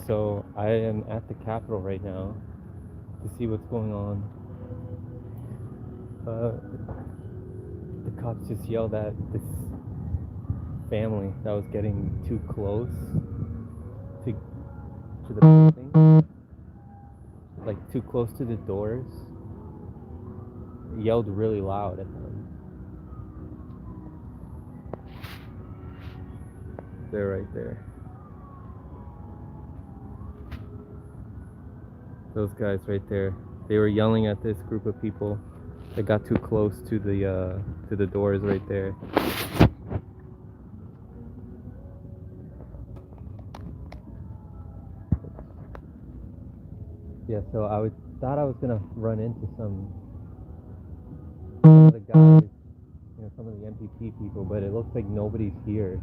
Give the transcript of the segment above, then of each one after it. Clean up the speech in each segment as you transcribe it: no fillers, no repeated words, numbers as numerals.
So I am at the Capitol right now to see what's going on. The cops just yelled at this family that was getting too close to the building, like too close to the doors. Yelled really loud at them. They're right there. Those guys right there. They were yelling at this group of people that got too close to the doors right there. Yeah, so thought I was gonna run into some of the guys, some of the MPP people, but it looks like nobody's here.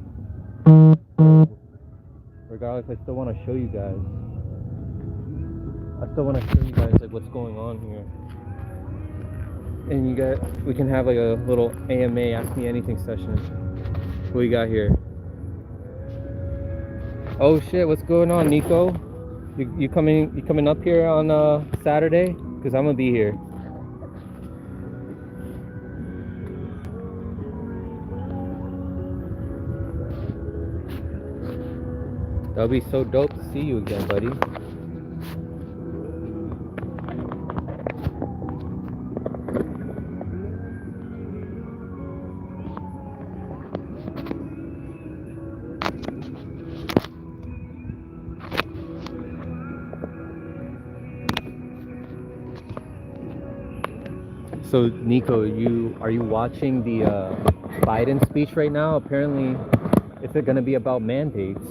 Regardless, I still want to show you guys. Like what's going on here. And we can have like a little AMA, ask me anything session. What we got here? Oh shit, what's going on, Nico? You coming up here on Saturday? Cause I'm gonna be here. That'll be so dope to see you again, buddy. So Nico, are you watching the Biden speech right now? Apparently, it's gonna be about mandates.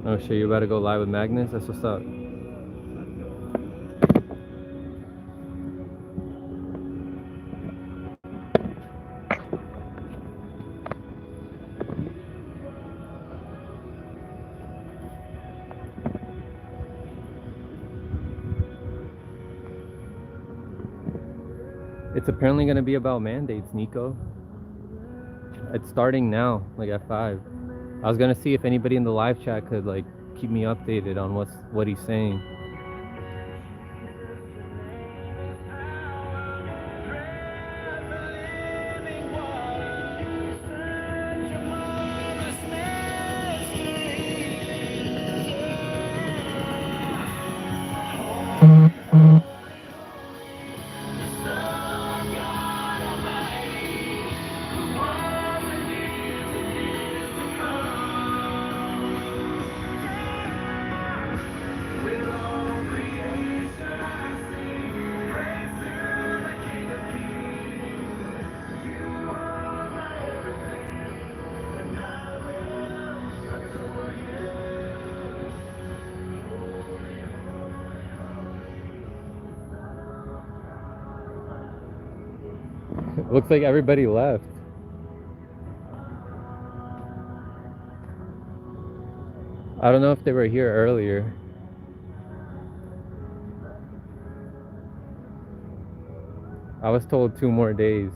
Oh shit, you about to go live with Magnus? That's what's up. It's apparently going to be about mandates, Nico. It's starting now, like at 5. I was going to see if anybody in the live chat could like keep me updated on what he's saying. Looks like everybody left. I don't know if they were here earlier. I was told 2 more days.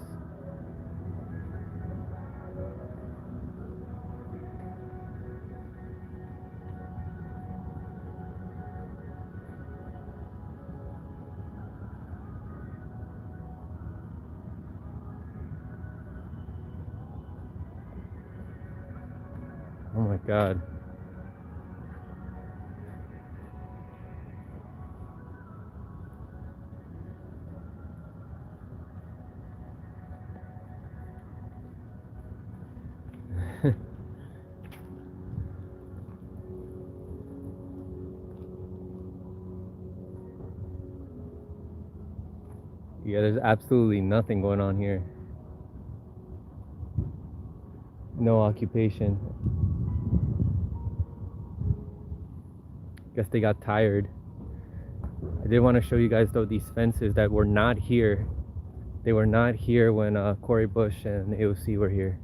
Oh my god. Yeah, there's absolutely nothing going on here. No occupation. Guess they got tired. I did want to show you guys though these fences that were not here. They were not here when Cori Bush and AOC were here.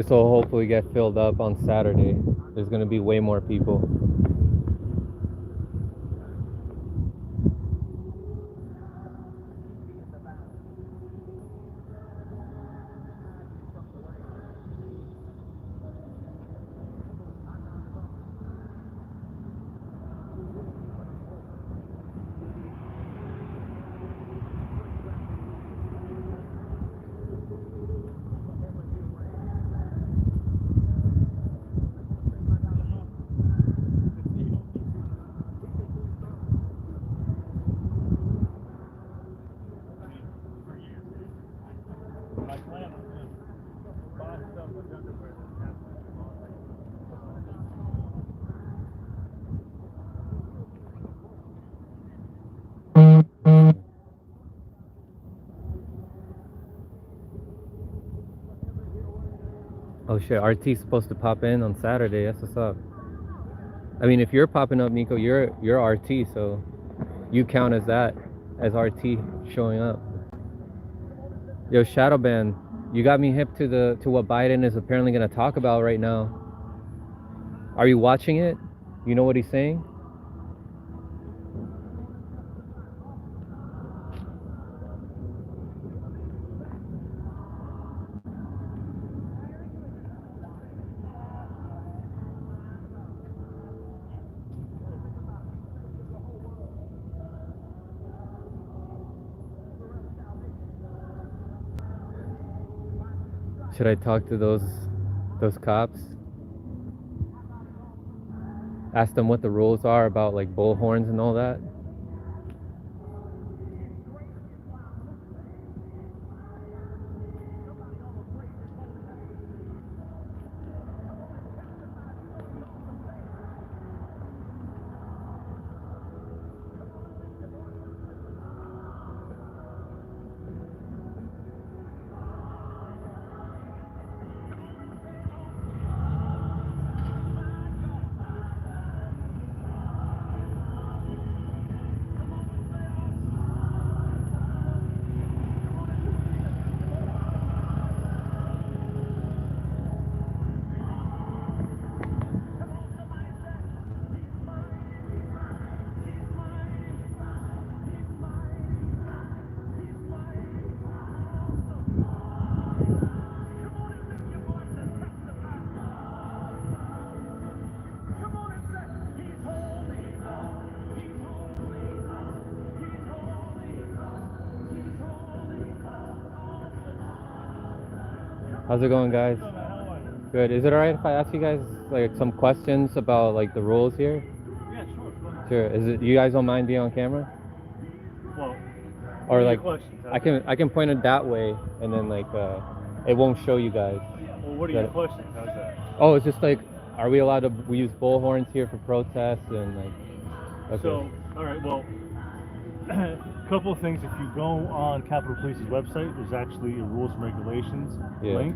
This will hopefully get filled up on Saturday. There's gonna be way more people. Oh shit, RT's supposed to pop in on Saturday. That's what's up. I mean, if you're popping up, Nico, you're RT, so you count as that, as RT showing up. Yo, Shadowban, you got me hip to what Biden is apparently gonna talk about right now. Are you watching it? You know what he's saying? Should I talk to those cops? Ask them what the rules are about like bullhorns and all that? How's it going, guys? Good. Is it alright if I ask you guys like some questions about like the rules here? Yeah, sure. Sure. Is it you guys don't mind being on camera? Well, or like I can point it that way and then like it won't show you guys. Well, what are your questions? How's that? Oh, it's just like, are we allowed to use bullhorns here for protests and like? Okay. So, all right. Well, a couple of things. If you go on Capitol Police's website, there's actually a rules and regulations link.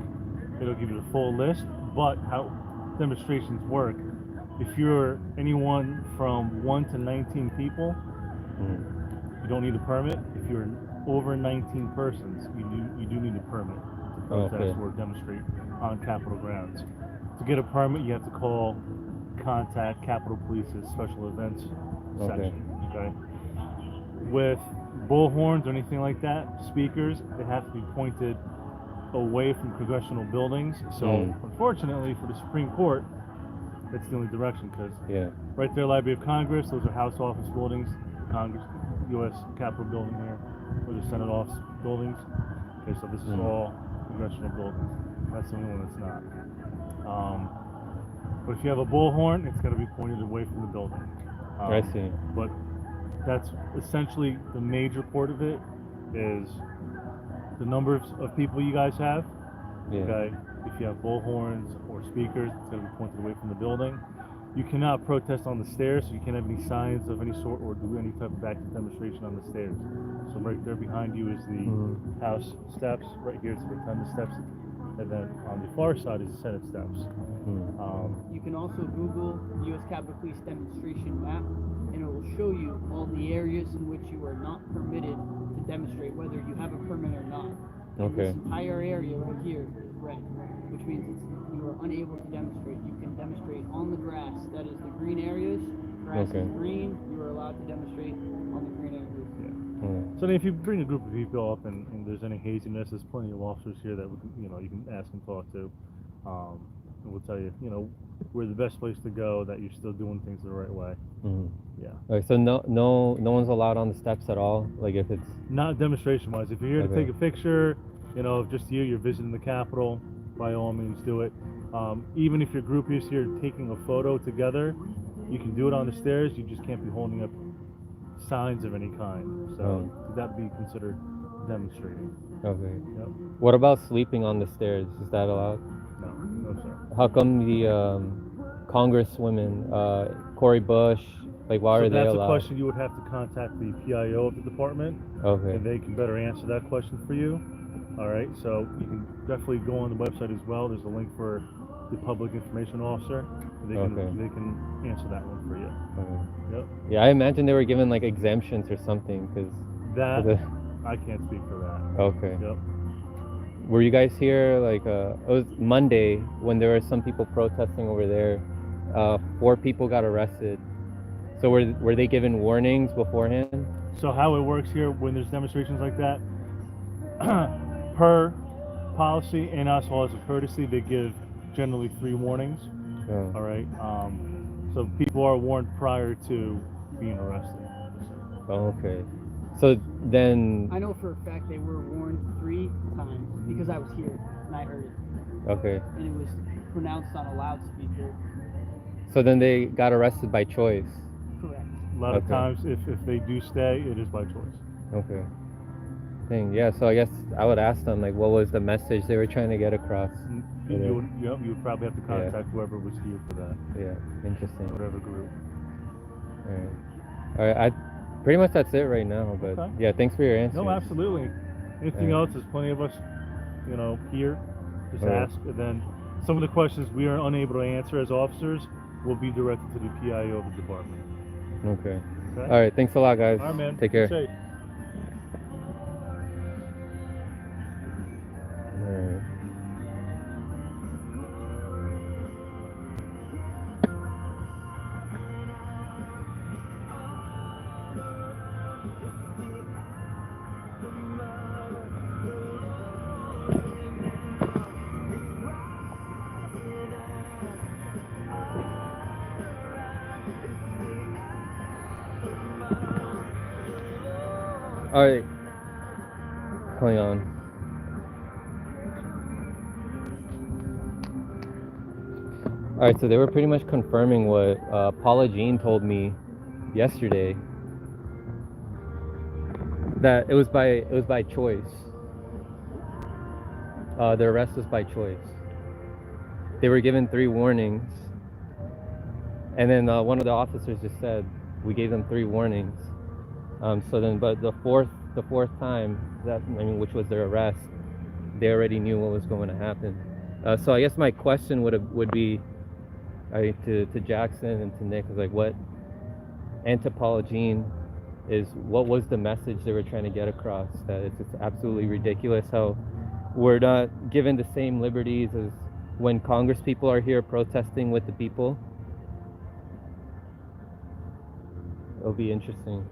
It'll give you the full list. But how demonstrations work, if you're anyone from 1 to 19 people, you don't need a permit. If you're over 19 persons, you do need a permit to protest or demonstrate on Capitol grounds. To get a permit, you have to contact Capitol Police's special events section. Okay. With bullhorns or anything like that, speakers, they have to be pointed away from congressional buildings. So unfortunately for the Supreme Court, that's the only direction, because right there, Library of Congress, those are House office buildings, Congress, U.S. Capitol building here, those are Senate office buildings. Okay, so this is all congressional buildings. That's the only one that's not. But if you have a bullhorn, it's got to be pointed away from the building. I see. But that's essentially the major part of it, is the numbers of people you guys have. Okay, if you have bullhorns or speakers, it's going to be pointed away from the building. You cannot protest on the stairs, so you can't have any signs of any sort or do any type of active demonstration on the stairs. So right there behind you is the House steps. Right here is the Rotunda steps, and then on the far side is the Senate steps. You can also Google U.S. Capitol Police demonstration map, and it will show you all the areas in which you are not permitted to demonstrate, whether you have a permit or not. And this entire area right here is red, which means it's are unable to demonstrate, you can demonstrate on the grass. That is the green areas. Grass Okay. is green. You are allowed to demonstrate on the green areas. Yeah. So then if you bring a group of people up and there's any haziness, there's plenty of officers here that you can ask and talk to. And we'll tell you, where the best place to go, that you're still doing things the right way. Mhm. Yeah. Okay, so no one's allowed on the steps at all. Like if it's Not demonstration wise. If you're here to Okay. take a picture, if just you're visiting the Capitol, by all means do it. Even if your group is here taking a photo together, you can do it on the stairs. You just can't be holding up signs of any kind. So that'd be considered demonstrating. okay. Yep. What about sleeping on the stairs? Is that allowed? No, sir. How come the congresswomen, Cori Bush, like why So are they that's a allowed? question you would have to contact the PIO of the department, Okay. and they can better answer that question for you. All right, so you can definitely go on the website as well. There's a link for the public information officer. And they can answer that one for you. Okay. Yep. Yeah, I imagine they were given like exemptions or something because That I can't speak for that. Okay. Yep. Were you guys here like it was Monday when there were some people protesting over there? 4 people got arrested. So were they given warnings beforehand? So how it works here when there's demonstrations like that, per policy and us all as a courtesy, they give generally 3 warnings. Oh. All right. So people are warned prior to being arrested. Oh, okay. So then I know for a fact they were warned 3 times because I was here and I heard it. Okay. And it was pronounced on a loudspeaker. So then they got arrested by choice. Correct. A lot of Okay. times, if they do stay, it is by choice. Okay. Dang, yeah, so I guess I would ask them, like, what was the message they were trying to get across? You would probably have to contact whoever was here for that, Yeah, interesting. whatever group. All right, pretty much that's it right now, but Okay. yeah, thanks for your answers. No, absolutely. Anything Yeah. else? There's plenty of us, here. Just Okay. ask, and then some of the questions we are unable to answer as officers will be directed to the PIO of the department. Okay. Okay? All right, thanks a lot, guys. All right, man. Take Be care. safe. All right. All right. Hang on. All right, so they were pretty much confirming what Paula Jean told me yesterday, that it was by choice. The arrest was by choice. They were given 3 warnings, and then one of the officers just said we gave them 3 warnings. So then, but the fourth time which was their arrest, they already knew what was going to happen. So I guess my question would be to Jackson and to Nick, is like and to Paula Jean, is what was the message they were trying to get across? That it's absolutely ridiculous how we're not given the same liberties as when Congress people are here protesting with the people. It'll be interesting.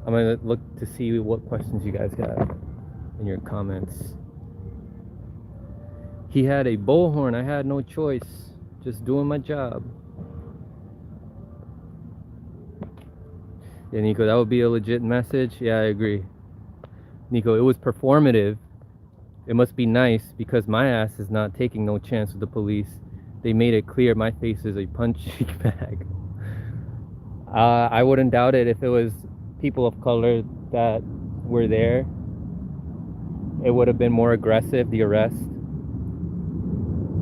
I'm gonna look to see what questions you guys got in your comments. He had a bullhorn. I had no choice. Just doing my job. Yeah, Nico, that would be a legit message. Yeah, I agree. Nico, it was performative. It must be nice because my ass is not taking no chance with the police. They made it clear my face is a punching bag. I wouldn't doubt it if it was people of color that were there. It would have been more aggressive, the arrest.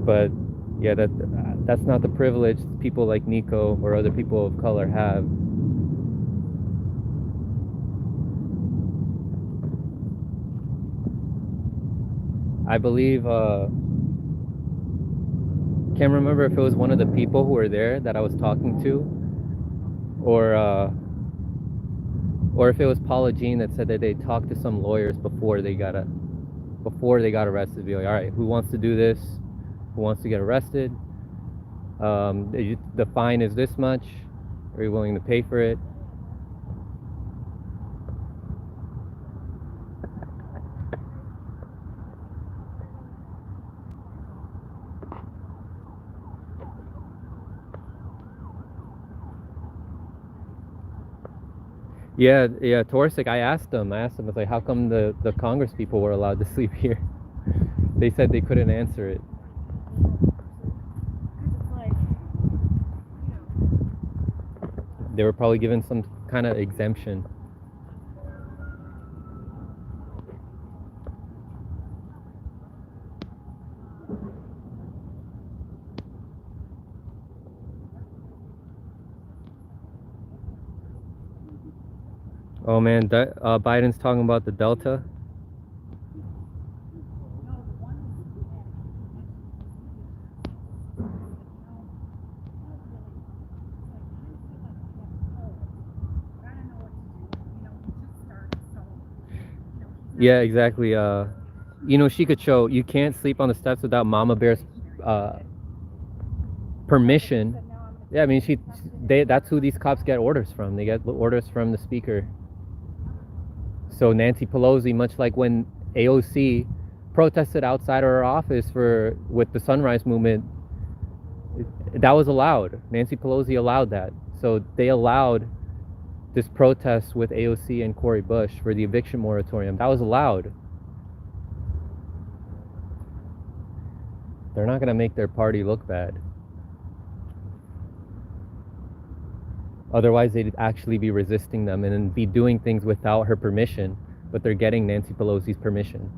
But yeah, that's not the privilege people like Nico or other people of color have. I believe, can't remember if it was one of the people who were there that I was talking to, or if it was Paula Jean that said that they talked to some lawyers before they got arrested. Be like, all right, who wants to do this? Who wants to get arrested? The fine is this much. Are you willing to pay for it? Yeah, Torsic, I asked them, I was like, how come the Congress people were allowed to sleep here? They said they couldn't answer it. They were probably given some kind of exemption. Oh man, Biden's talking about the Delta. Yeah, exactly. She could show you can't sleep on the steps without Mama Bear's permission. Yeah, I mean, that's who these cops get orders from. They get orders from the speaker. So Nancy Pelosi, much like when AOC protested outside of her office with the Sunrise Movement, that was allowed. Nancy Pelosi allowed that. So they allowed this protest with AOC and Cori Bush for the eviction moratorium. That was allowed. They're not going to make their party look bad. Otherwise, they'd actually be resisting them and be doing things without her permission, but they're getting Nancy Pelosi's permission.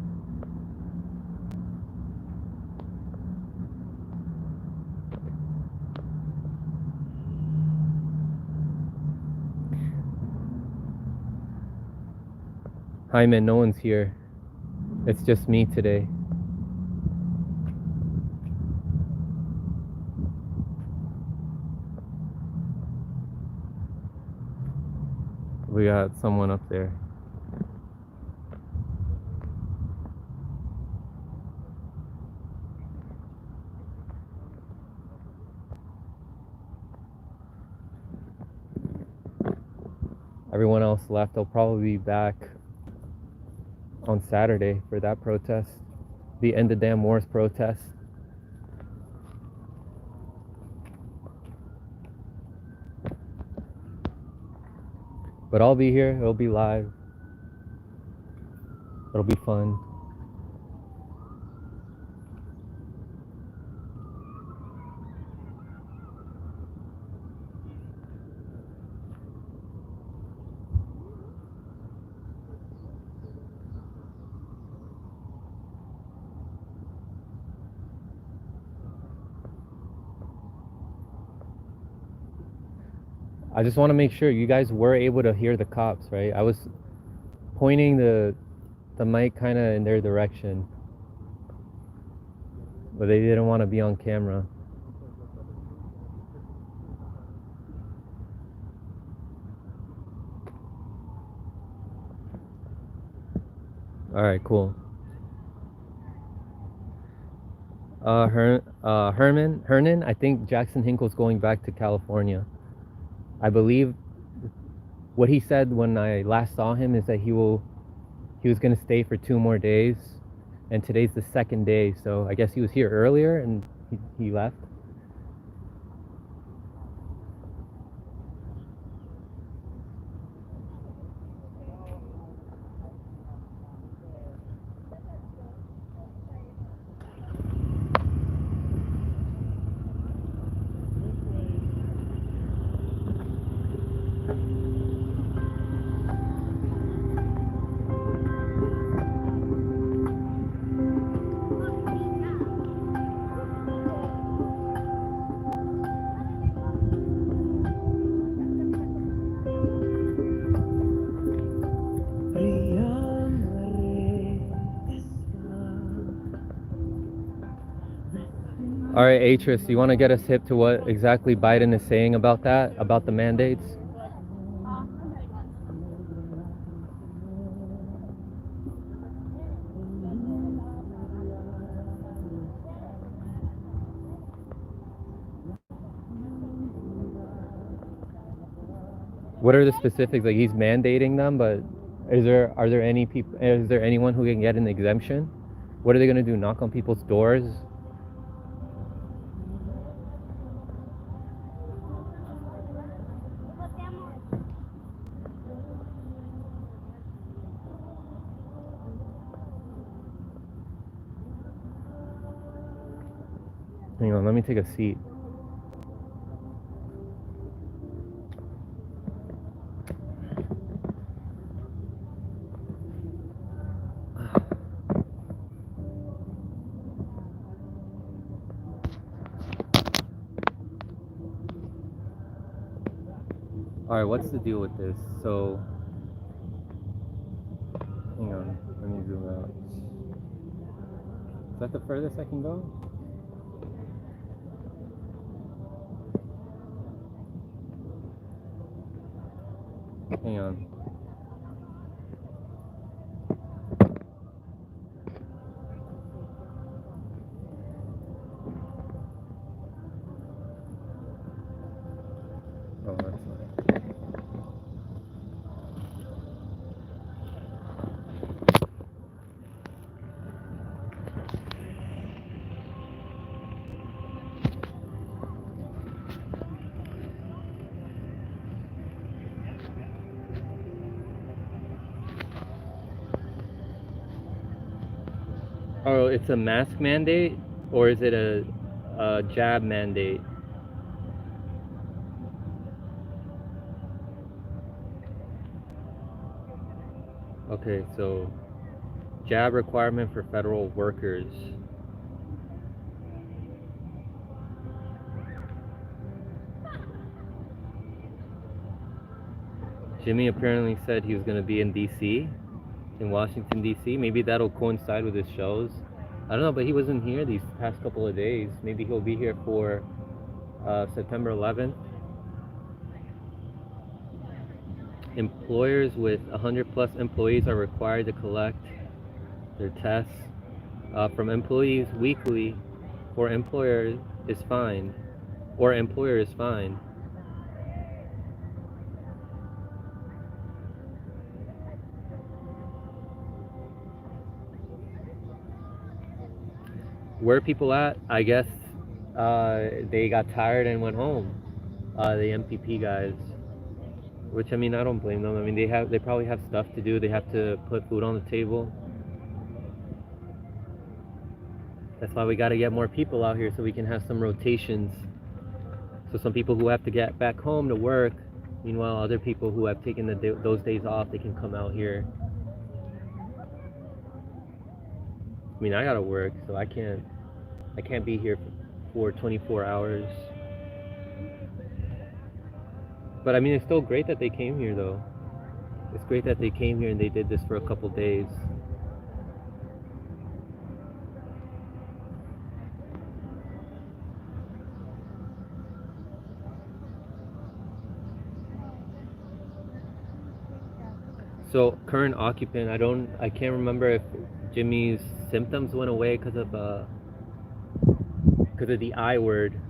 Hi man, no one's here. It's just me today. We got someone up there. Everyone else left. They'll probably be back on Saturday for that protest, the End the Damn Wars protest. But I'll be here. It'll be live. It'll be fun. I just want to make sure you guys were able to hear the cops, right? I was pointing the mic kind of in their direction, but they didn't want to be on camera. All right, cool. Hernan, I think Jackson Hinkle's going back to California. I believe what he said when I last saw him is that he was going to stay for 2 more days, and today's the 2nd day, so I guess he was here earlier and he left. All right, Atris, you want to get us hip to what exactly Biden is saying about that, about the mandates? What are the specifics? Like he's mandating them, but are there any people? Is there anyone who can get an exemption? What are they gonna do? Knock on people's doors? Hang on, let me take a seat. Alright, what's the deal with this? So, hang on, let me zoom out. Is that the furthest I can go? Hang on. Oh, that's not. Oh, it's a mask mandate, or is it a jab mandate? Okay, so jab requirement for federal workers. Jimmy apparently said he was going to be in DC, in Washington, DC. Maybe that'll coincide with his shows. I don't know, but he wasn't here these past couple of days. Maybe he'll be here for September 11th. Employers with 100 plus employees are required to collect their tests from employees weekly, or employer is fined. Where are people at? I guess they got tired and went home. The MPP guys, which I mean, I don't blame them. I mean, they probably have stuff to do. They have to put food on the table. That's why we got to get more people out here so we can have some rotations. So some people who have to get back home to work, meanwhile other people who have taken those days off, they can come out here. I mean, I gotta work, so I can't be here for 24 hours. But I mean, it's still great that they came here, though. It's great that they came here and they did this for a couple days. So current occupant, I can't remember if Jimmy's symptoms went away because of the I word,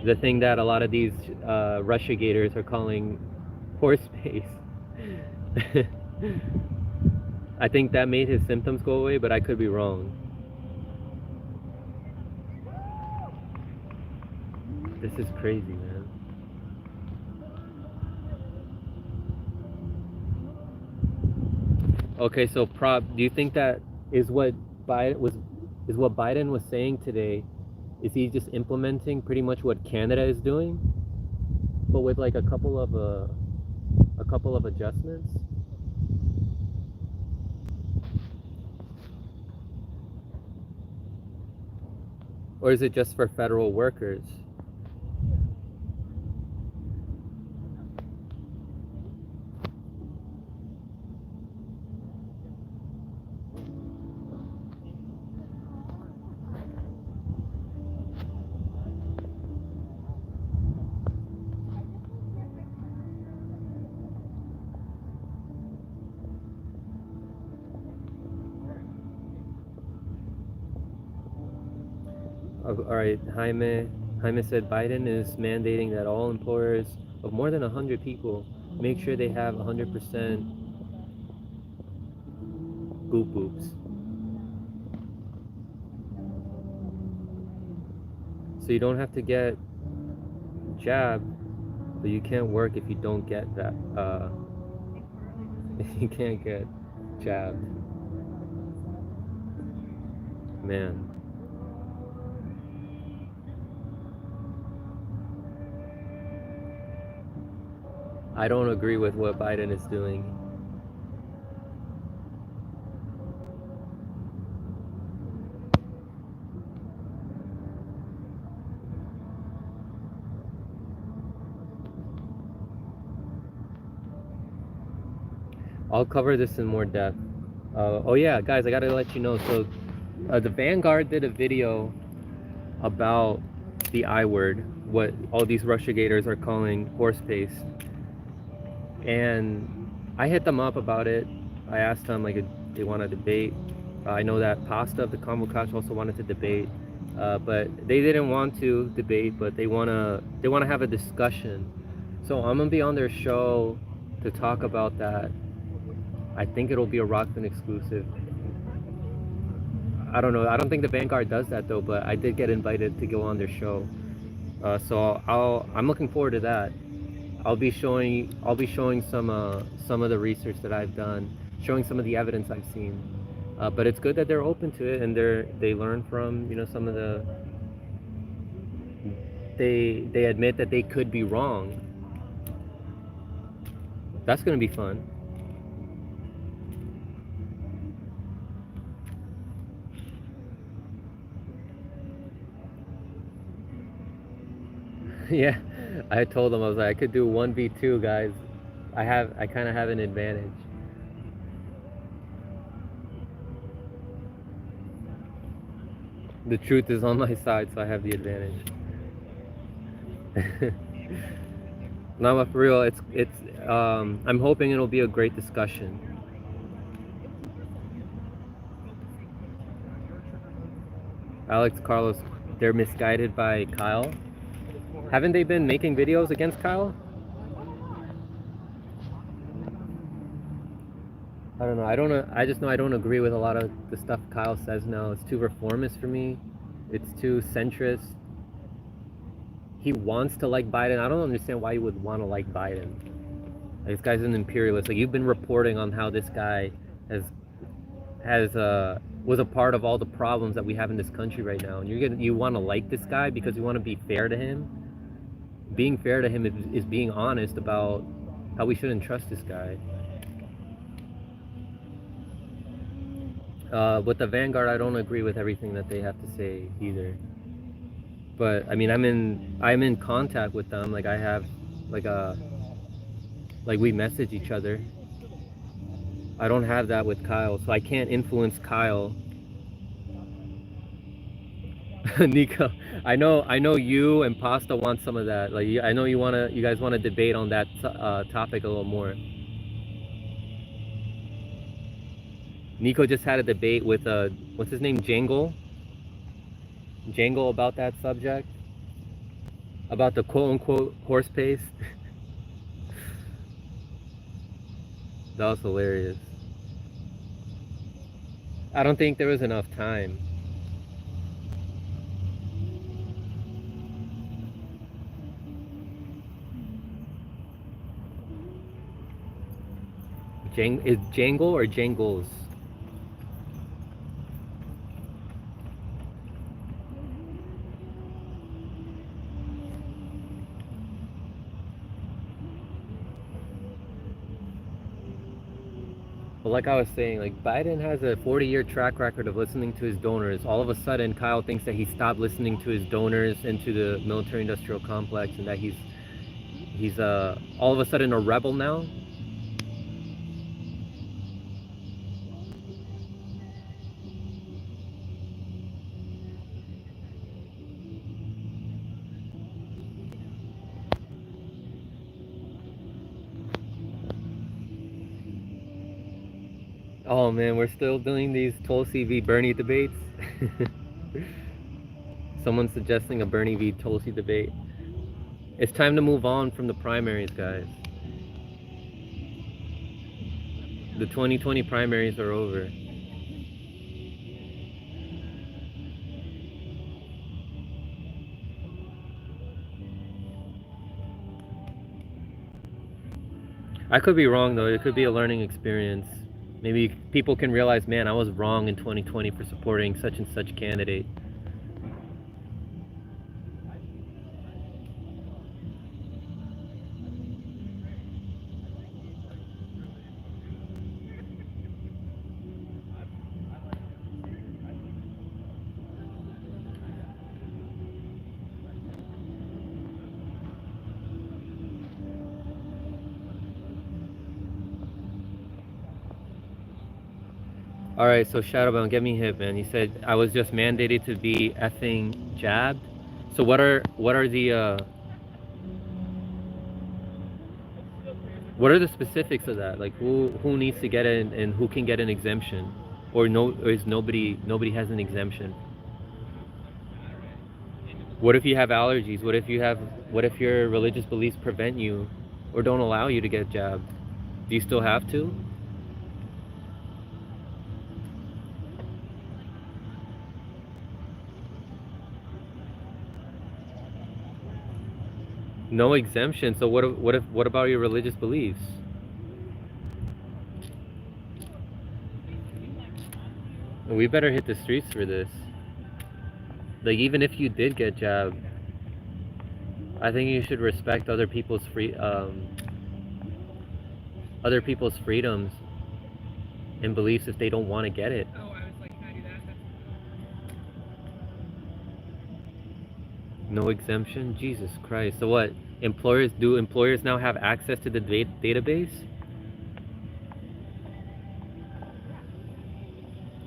the thing that a lot of these Russiagators are calling horse face. I think that made his symptoms go away, but I could be wrong. This is crazy, man. Okay, so Prop, do you think that is what Biden was saying today? Is he just implementing pretty much what Canada is doing, but with like a couple of adjustments? Or is it just for federal workers? All right, Jaime said Biden is mandating that all employers of more than 100 people make sure they have 100% boop boops. So you don't have to get jabbed, but you can't work if you don't get that. If you can't get jabbed. Man. I don't agree with what Biden is doing. I'll cover this in more depth. Oh yeah, guys, I gotta let you know. So, the Vanguard did a video about the I word, what all these Russiagators are calling horse paste. And I hit them up about it. I asked them like if they want to debate. I know that Pasta of the Combo Couch also wanted to debate, but they didn't want to debate, but they wanna have a discussion. So I'm gonna be on their show to talk about that. I think it'll be a Rockfin exclusive. I don't know. I don't think the Vanguard does that though, but I did get invited to go on their show. So I'm looking forward to that. I'll be showing some of the research that I've done, showing some of the evidence I've seen. But it's good that they're open to it and they learn from, you know, some of the, they admit that they could be wrong. That's gonna be fun. Yeah, I told them, I was like, I could do 1v2, guys. I kind of have an advantage. The truth is on my side, so I have the advantage. No, but for real, it's I'm hoping it'll be a great discussion. Alex Carlos, they're misguided by Kyle. Haven't they been making videos against Kyle? I don't know. I just know I don't agree with a lot of the stuff Kyle says now. It's too reformist for me. It's too centrist. He wants to like Biden. I don't understand why you would want to like Biden. Like, this guy's an imperialist. Like, you've been reporting on how this guy was a part of all the problems that we have in this country right now, and you want to like this guy because you want to be fair to him. Being fair to him is being honest about how we shouldn't trust this guy. With the Vanguard, I don't agree with everything that they have to say either. But I mean, I'm in contact with them. Like, I have like we message each other. I don't have that with Kyle, so I can't influence Kyle. Nico, I know you and Pasta want some of that. Like, I know you guys wanna debate on that topic a little more. Nico just had a debate with what's his name, Jangle about that subject, about the quote-unquote horse paste. That was hilarious. I don't think there was enough time. Is Jangle or Jangles? But like I was saying, like, Biden has a 40-year track record of listening to his donors. All of a sudden, Kyle thinks that he stopped listening to his donors into the military-industrial complex, and that he's all of a sudden a rebel now. Oh man, we're still doing these Tulsi v. Bernie debates. Someone's suggesting a Bernie v. Tulsi debate. It's time to move on from the primaries, guys. The 2020 primaries are over. I could be wrong though. It could be a learning experience. Maybe people can realize, man, I was wrong in 2020 for supporting such and such candidate. Alright, so Shadowbound, get me hit, man. You said I was just mandated to be effing jabbed. So what are the what are the specifics of that? Like who needs to get it and who can get an exemption? Or is nobody has an exemption? What if you have allergies? What if your religious beliefs prevent you or don't allow you to get jabbed? Do you still have to? No exemption. So what about your religious beliefs? We better hit the streets for this. Like even if you did get jabbed, I think you should respect other people's freedoms and beliefs if they don't want to get it. Oh, I was like, can I do that? No exemption? Jesus Christ. So what? Do employers now have access to the database?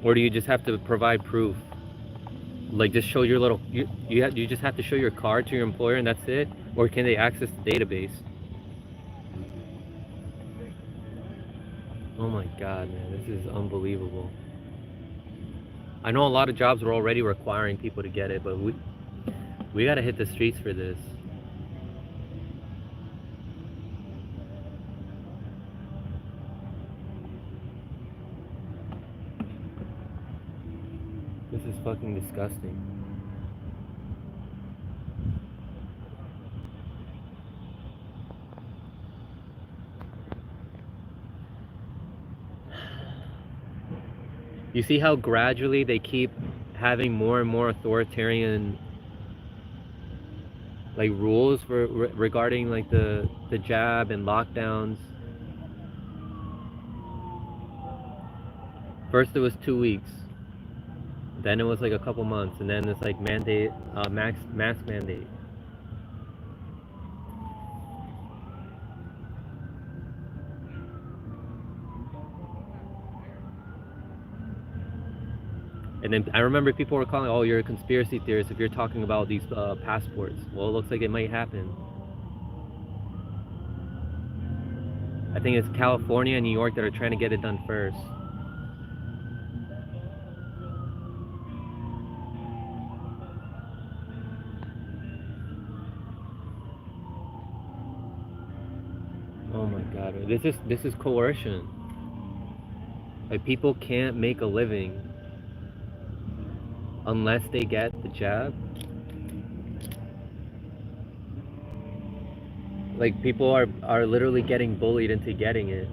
Or do you just have to provide proof? Like just show your little you just have to show your card to your employer and that's it? Or can they access the database? Oh my god, man, this is unbelievable. I know a lot of jobs are already requiring people to get it, but we gotta hit the streets for this. This is fucking disgusting. You see how gradually they keep having more and more authoritarian like rules for regarding like the jab and lockdowns. First it was 2 weeks, then it was like a couple months, and then it's like mandate, mask mandate. And then I remember people were calling, oh, you're a conspiracy theorist if you're talking about these passports. Well, it looks like it might happen. I think it's California and New York that are trying to get it done first. Oh my God, this is coercion. Like people can't make a living unless they get the jab. Like people are literally getting bullied into getting it.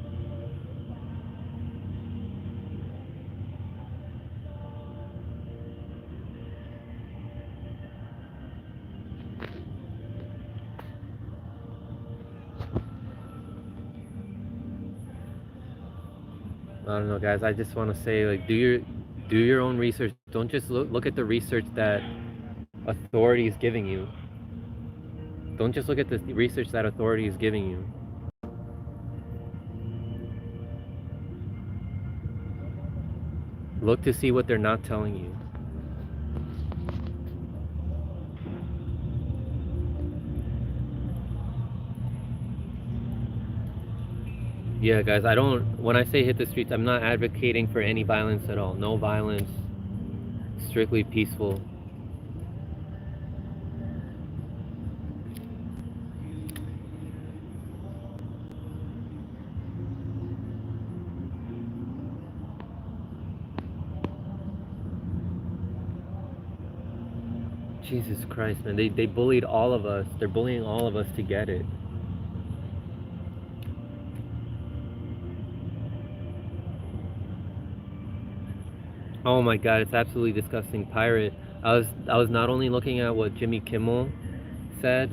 I don't know, guys. I just want to say, like, do your own research. Don't just look at the research that authority is giving you. Don't just look at the research that authority is giving you. Look to see what they're not telling you. Yeah, guys, when I say hit the streets, I'm not advocating for any violence at all. No violence, strictly peaceful. Jesus Christ, man. They bullied all of us. They're bullying all of us to get it. Oh my god, it's absolutely disgusting. Pirate. I was not only looking at what Jimmy Kimmel said,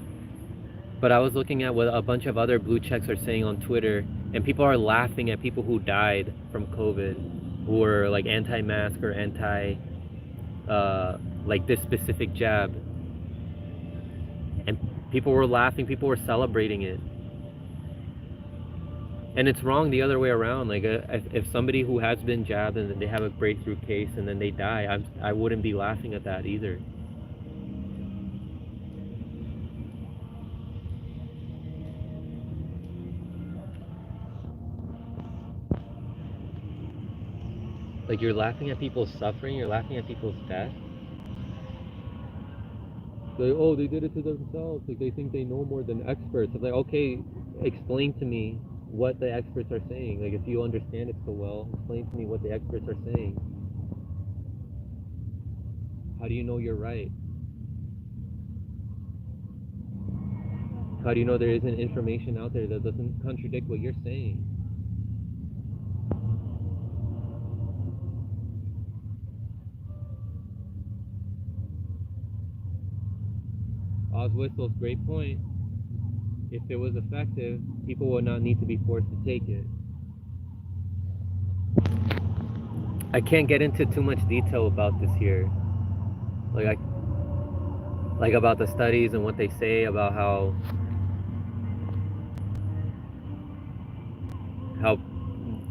but I was looking at what a bunch of other blue checks are saying on Twitter, and people are laughing at people who died from COVID, who were like anti-mask or anti like this specific jab. And people were laughing, people were celebrating it. And it's wrong the other way around. Like if somebody who has been jabbed and they have a breakthrough case and then they die, I wouldn't be laughing at that either. Like you're laughing at people's suffering, you're laughing at people's death. Like, oh, they did it to themselves. Like they think they know more than experts. I'm like, okay, explain to me what the experts are saying. Like if you understand it so well, explain to me what the experts are saying. How do you know you're right? How do you know there isn't information out there that doesn't contradict what you're saying? Oz Whistle's great point. If it was effective, people would not need to be forced to take it. I can't get into too much detail about this here. Like about the studies and what they say about how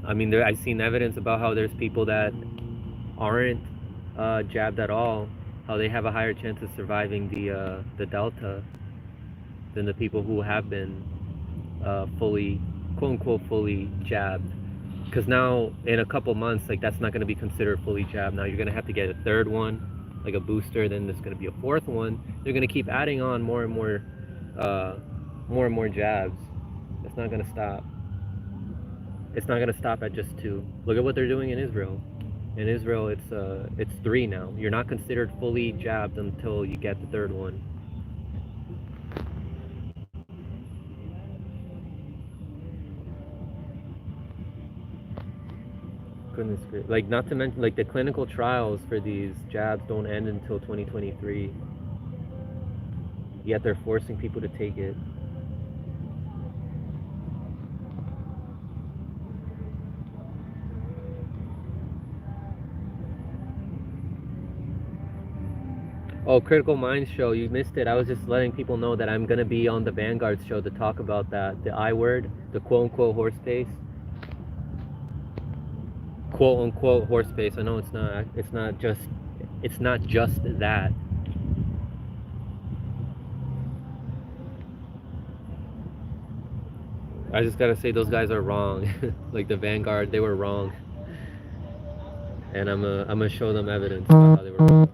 I mean I've seen evidence about how there's people that aren't jabbed at all, how they have a higher chance of surviving the Delta than the people who have been fully, quote unquote, fully jabbed. Because now in a couple months, like that's not going to be considered fully jabbed. Now you're going to have to get a third one, like a booster. Then there's going to be a fourth one. They're going to keep adding on more and more jabs. It's not going to stop. It's not going to stop at just 2. Look at what they're doing in Israel. In Israel, it's 3 now. You're not considered fully jabbed until you get the third one. Goodness gracious. Like, not to mention, like, the clinical trials for these jabs don't end until 2023. Yet they're forcing people to take it. Oh, Critical Minds show, you missed it. I was just letting people know that I'm going to be on the Vanguard show to talk about that. The I word, the quote-unquote horse pace. Quote-unquote horse pace. I know it's not just that. I just gotta say those guys are wrong. Like the Vanguard, they were wrong. And I'm gonna show them evidence about how they were wrong.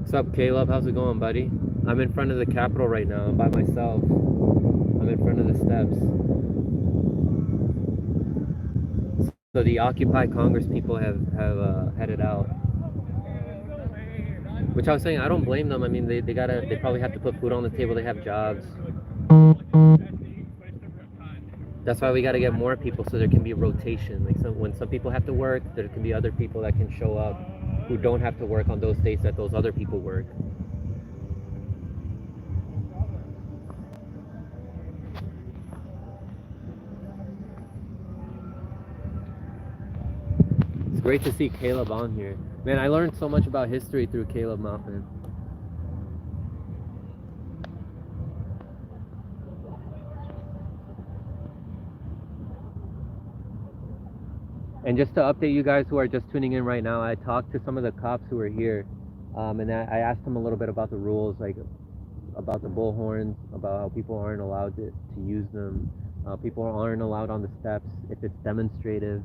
What's up, Caleb? How's it going, buddy? I'm in front of the Capitol right now. I'm by myself. I'm in front of the steps. So the Occupy Congress people have headed out. Which I was saying, I don't blame them. I mean, they probably have to put food on the table. They have jobs. That's why we got to get more people so there can be a rotation. Like when some people have to work, there can be other people that can show up who don't have to work on those days that those other people work. It's great to see Caleb on here. Man, I learned so much about history through Caleb Moffman. And just to update you guys who are just tuning in right now, I talked to some of the cops who were here, and I asked them a little bit about the rules, like about the bullhorns, about how people aren't allowed to use them, people aren't allowed on the steps if it's demonstrative,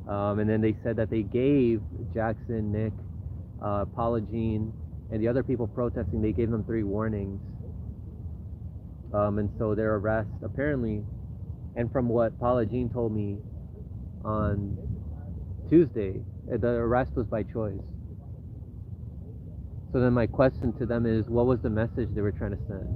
and then they said that they gave Jackson, Nick, Paula Jean, and the other people protesting, they gave them 3 warnings, and so their arrest apparently, and from what Paula Jean told me on Tuesday, the arrest was by choice. So then my question to them is, what was the message they were trying to send?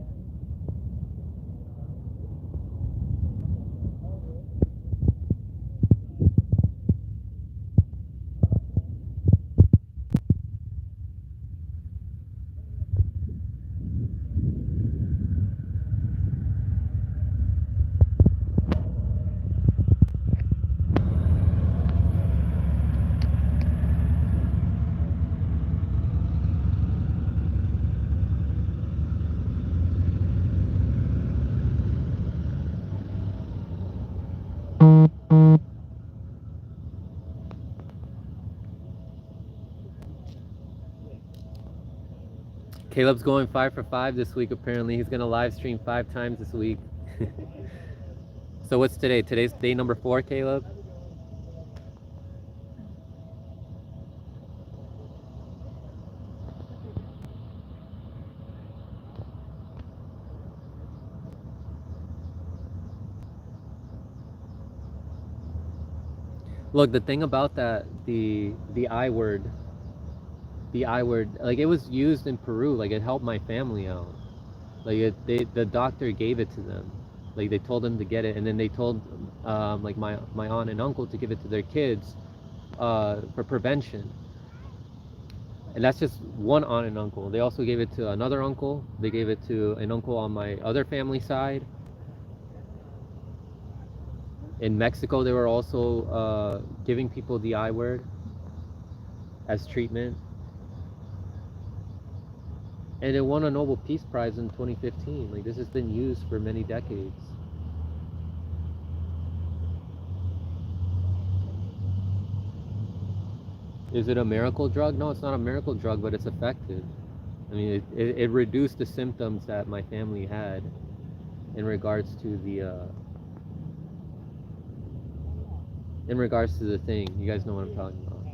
Caleb's going 5 for 5 this week, apparently. He's going to live stream 5 times this week. So what's today? Today's day number 4, Caleb? Look, the thing about that, the I word, like it was used in Peru, like it helped my family out. Like the doctor gave it to them. Like they told them to get it, and then they told like my aunt and uncle to give it to their kids for prevention. And that's just one aunt and uncle. They also gave it to another uncle. They gave it to an uncle on my other family side. In Mexico, they were also giving people the I word as treatment. And it won a Nobel Peace Prize in 2015. Like, this has been used for many decades. Is it a miracle drug? No, it's not a miracle drug, but it's effective. I mean, it reduced the symptoms that my family had in regards to the thing. You guys know what I'm talking about.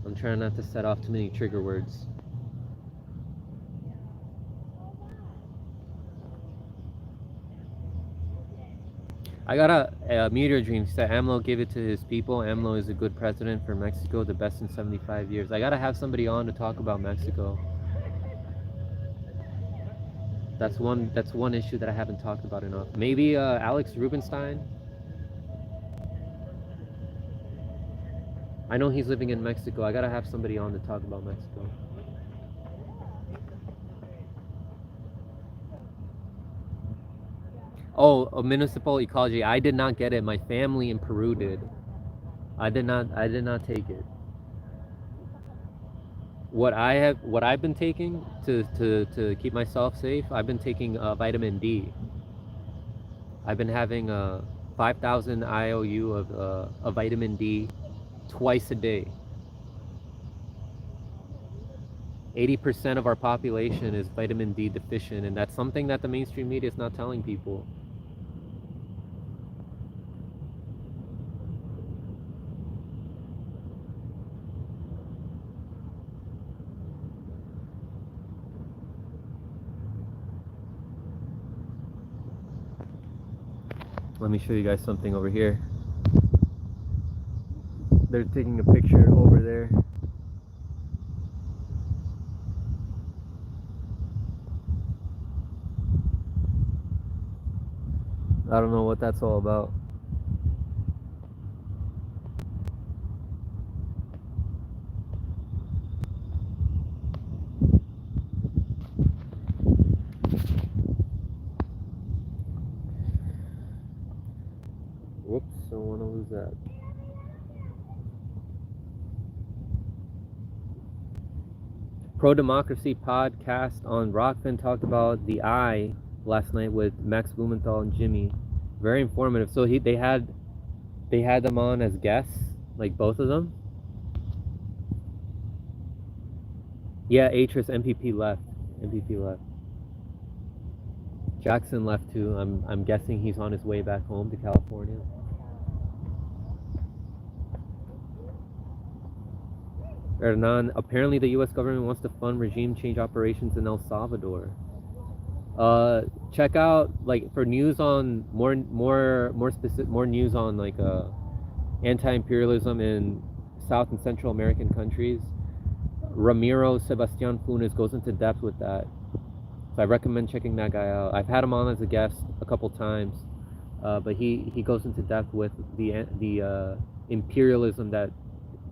I'm trying not to set off too many trigger words. I got a meteor dream. He said AMLO gave it to his people. AMLO is a good president for Mexico, the best in 75 years. I gotta have somebody on to talk about Mexico. That's one issue that I haven't talked about enough. Maybe Alex Rubinstein. I know he's living in Mexico. I gotta have somebody on to talk about Mexico. Oh, a municipal ecology. I did not get it. My family in Peru did. I did not take it. What I've been taking to keep myself safe, I've been taking vitamin D. I've been having 5,000 IOU of vitamin D twice a day. 80% of our population is vitamin D deficient, and that's something that the mainstream media is not telling people. Let me show you guys something over here. They're taking a picture over there. I don't know what that's all about. Whoops, I don't want to lose that. Pro-Democracy podcast on Rockfin talked about the last night with Max Blumenthal and Jimmy. Very informative. So they had They had them on as guests, like both of them. Yeah, Atris MPP left. MPP left. Jackson left too. I'm guessing he's on his way back home to California. Hernan, apparently the U.S. government wants to fund regime change operations in El Salvador. Check out like for news on more news on like anti-imperialism in South and Central American countries. Ramiro Sebastian Funes goes into depth with that, so I recommend checking that guy out. I've had him on as a guest a couple times, but he goes into depth with the imperialism that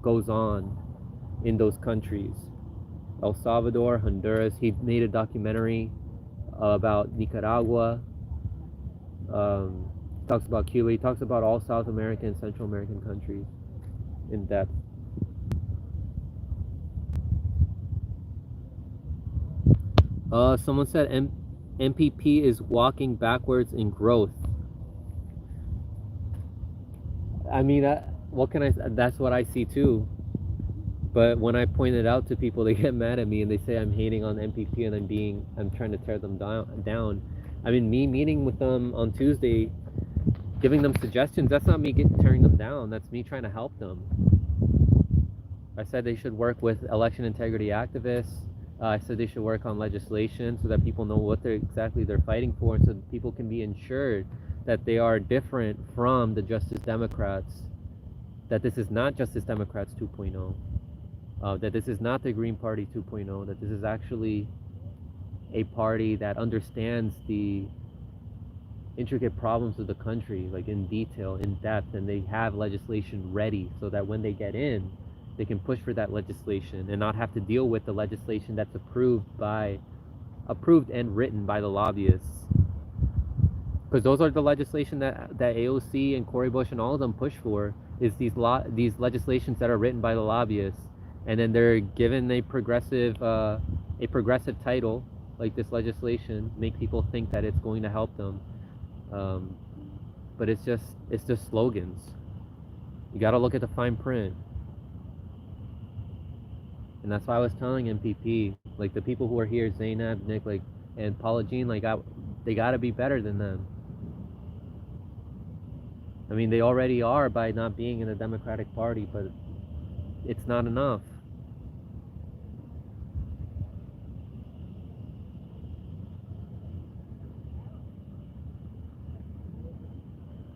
goes on in those countries. El Salvador, Honduras. He made a documentary about Nicaragua. Talks about Cuba. He talks about all South American and Central American countries in depth. Someone said MPP is walking backwards in growth. I mean, what can I? That's what I see too. But when I point it out to people, they get mad at me and they say I'm hating on MPP and I'm trying to tear them down. I mean, me meeting with them on Tuesday, giving them suggestions, that's not me tearing them down. That's me trying to help them. I said they should work with election integrity activists. I said they should work on legislation so that people know what exactly they're fighting for, and so that people can be ensured that they are different from the Justice Democrats, that this is not Justice Democrats 2.0. That this is not the Green Party 2.0, that this is actually a party that understands the intricate problems of the country, like in detail, in depth, and they have legislation ready so that when they get in, they can push for that legislation and not have to deal with the legislation that's approved and written by the lobbyists. Because those are the legislation that AOC and Cory Bush and all of them push for, is these legislations that are written by the lobbyists. And then they're given a progressive title, like this legislation, make people think that it's going to help them. But it's just slogans. You got to look at the fine print. And that's why I was telling MPP, like the people who are here, Zainab, Nick, like, and Paula Jean, like they got to be better than them. I mean, they already are by not being in the Democratic Party, but it's not enough.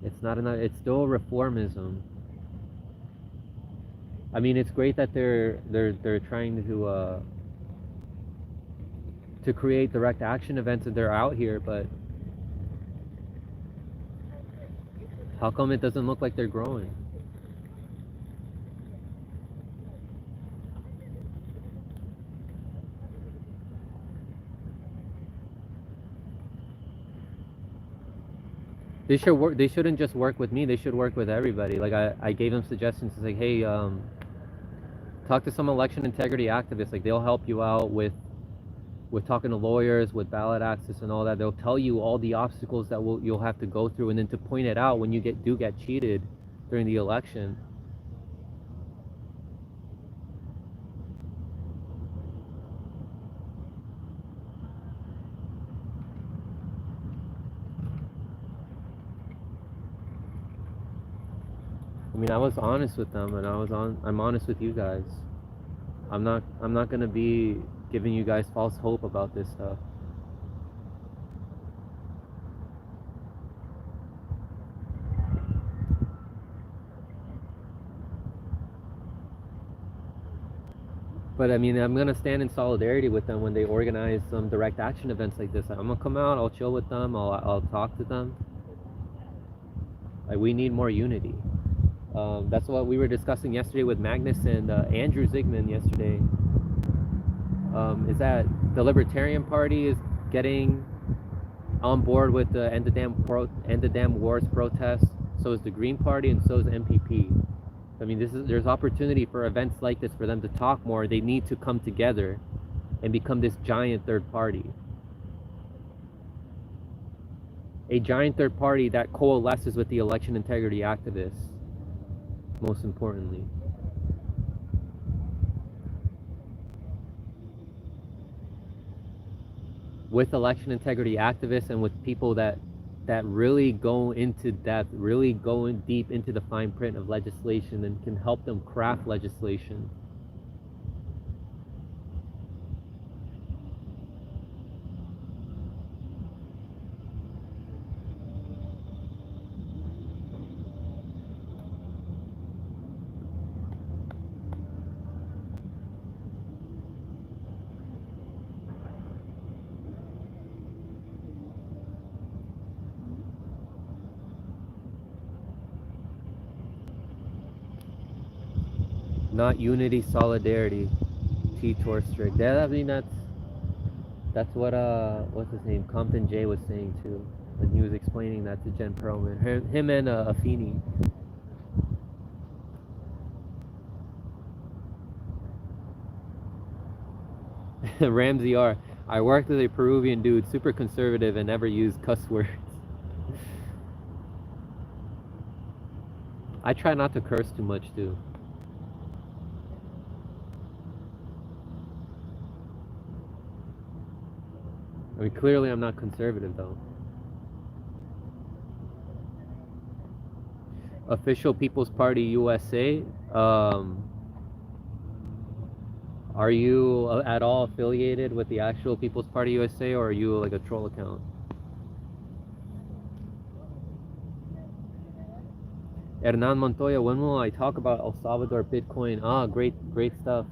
It's not enough. It's still reformism. I mean, it's great that they're trying to create direct action events and they're out here, but how come it doesn't look like they're growing? They should work. They shouldn't just work with me. They should work with everybody. Like I gave them suggestions. It's like, hey, talk to some election integrity activists. Like they'll help you out with talking to lawyers, with ballot access and all that. They'll tell you all the obstacles that you'll have to go through, and then to point it out when you do get cheated during the election. I mean, I was honest with them, and I'm honest with you guys. I'm not gonna be giving you guys false hope about this stuff. But I mean, I'm gonna stand in solidarity with them when they organize some direct action events like this. I'm gonna come out, I'll chill with them, I'll talk to them. Like, we need more unity. That's what we were discussing yesterday with Magnus and Andrew Zygmunt yesterday. Is that the Libertarian Party is getting on board with the End the Damn Wars protest. So is the Green Party, and so is MPP. I mean, there's opportunity for events like this for them to talk more. They need to come together and become this giant third party. A giant third party that coalesces with the election integrity activists most importantly. With election integrity activists and with people that really go into depth, really go in deep into the fine print of legislation and can help them craft legislation. Not unity, solidarity. T. Torstrick. I mean, that's what what's his name, Compton J was saying too, when he was explaining that to Jen Perlman. Him and Afeni. Ramsey R. I worked with a Peruvian dude, super conservative and never used cuss words. I try not to curse too much too. I mean, clearly I'm not conservative though. Official People's Party USA. Are you at all affiliated with the actual People's Party USA, or are you like a troll account? Hernan Montoya, when will I talk about El Salvador Bitcoin? Ah, great stuff.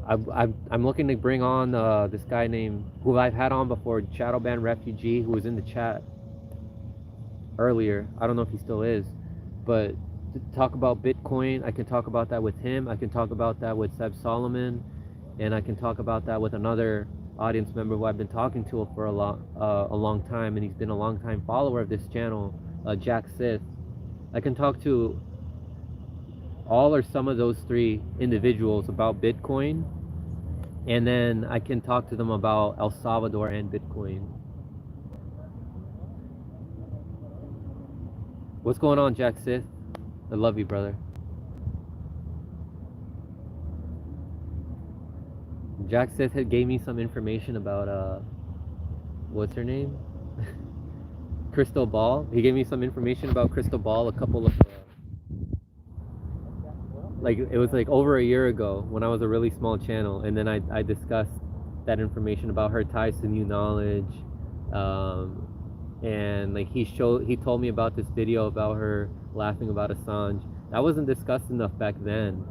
I'm looking to bring on this guy named, who I've had on before, Shadowban Refugee, who was in the chat earlier. I don't know if he still is, but to talk about Bitcoin, I can talk about that with him. I can talk about that with Seb Solomon, and I can talk about that with another audience member who I've been talking to for a long time, and he's been a long time follower of this channel, Jack Sith. I can talk to all or some of those three individuals about Bitcoin, and then I can talk to them about El Salvador and Bitcoin. What's going on, Jack Sith? I love you, brother. Jack Sith had gave me some information about what's her name? Crystal Ball. He gave me some information about Crystal Ball a couple of like, it was like over a year ago when I was a really small channel, and then I discussed that information about her ties to New Knowledge, and like he told me about this video about her laughing about Assange. That wasn't discussed enough back then,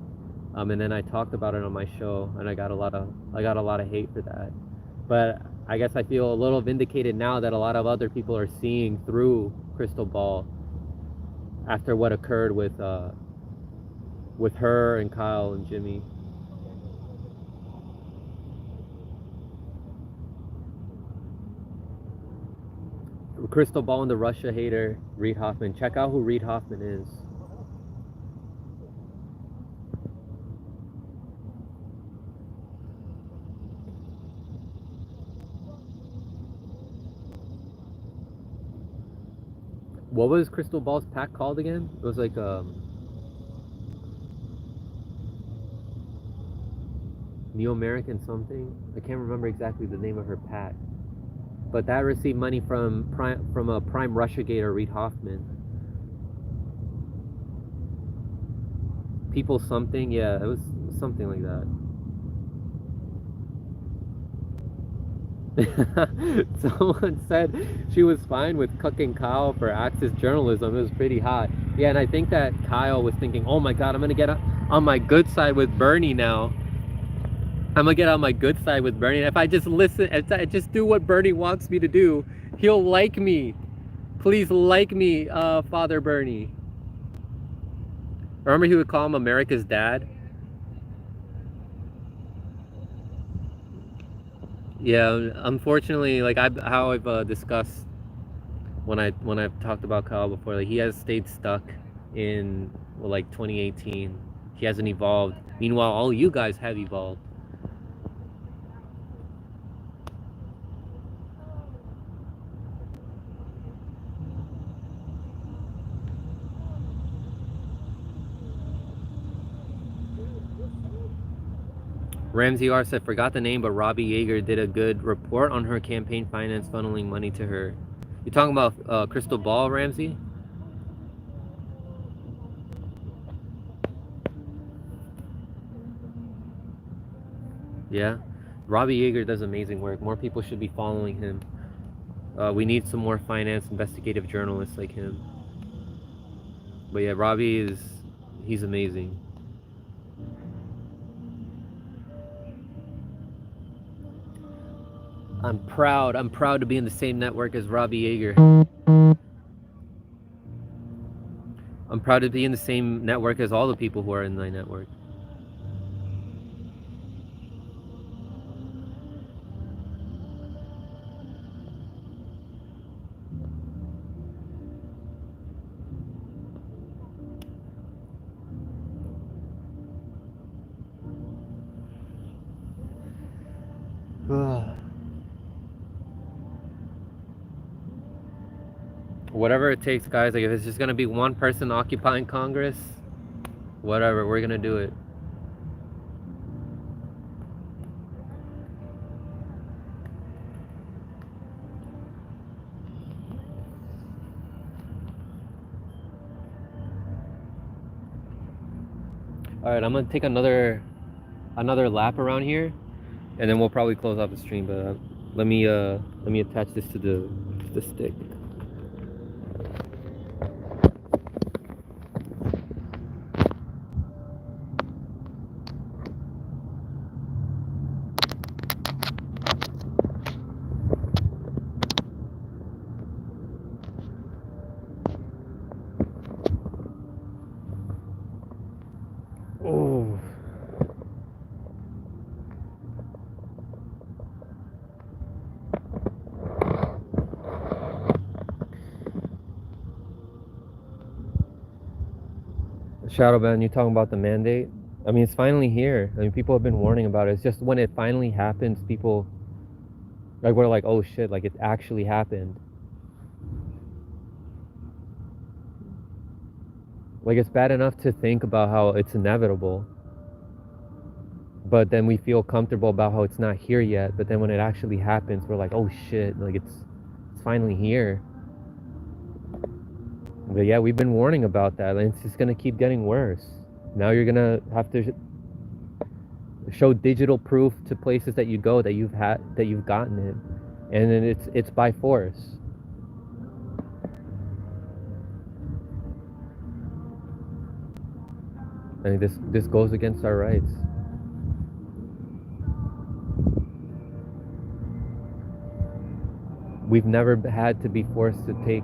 and then I talked about it on my show, and I got a lot of hate for that. But I guess I feel a little vindicated now that a lot of other people are seeing through Crystal Ball after what occurred with her and Kyle and Jimmy. Crystal Ball and the Russia hater, Reid Hoffman. Check out who Reid Hoffman is. What was Crystal Ball's pack called again? It was like Neo-American something. I can't remember exactly the name of her pack, but that received money from a prime Russiagator, Reid Hoffman. People something, yeah, it was something like that. Someone said she was fine with cucking Kyle for Axis journalism. It was pretty hot. Yeah, and I think that Kyle was thinking, oh my god, I'm gonna get on my good side with Bernie now. I'm gonna get on my good side with Bernie. If I just listen, if I just do what Bernie wants me to do, he'll like me. Please like me, Father Bernie. Remember he would call him America's dad? Yeah, unfortunately, like how I've discussed when I've talked about Kyle before, like he has stayed stuck in, well, like 2018. He hasn't evolved. Meanwhile, all you guys have evolved. Ramsey R said, forgot the name, but Robbie Yeager did a good report on her campaign finance funneling money to her. You talking about Crystal Ball, Ramsey? Yeah. Robbie Yeager does amazing work. More people should be following him. We need some more finance investigative journalists like him. But yeah, Robbie he's amazing. I'm proud to be in the same network as Robbie Yeager. I'm proud to be in the same network as all the people who are in my network. Whatever it takes, guys. Like if it's just gonna be one person occupying Congress, whatever, we're gonna do it. All right, I'm gonna take another lap around here, and then we'll probably close off the stream. But let me attach this to the stick. Oh. Shadowban, you talking about the mandate? I mean, it's finally here. I mean, people have been warning about it. It's just when it finally happens, people like we're like, oh shit, like it actually happened. Like it's bad enough to think about how it's inevitable, but then we feel comfortable about how it's not here yet. But then when it actually happens, we're like, oh shit, like it's finally here. But yeah, we've been warning about that, and it's just gonna keep getting worse. Now you're gonna have to show digital proof to places that you go that you've gotten it, and then it's by force. I mean, this goes against our rights. We've never had to be forced to take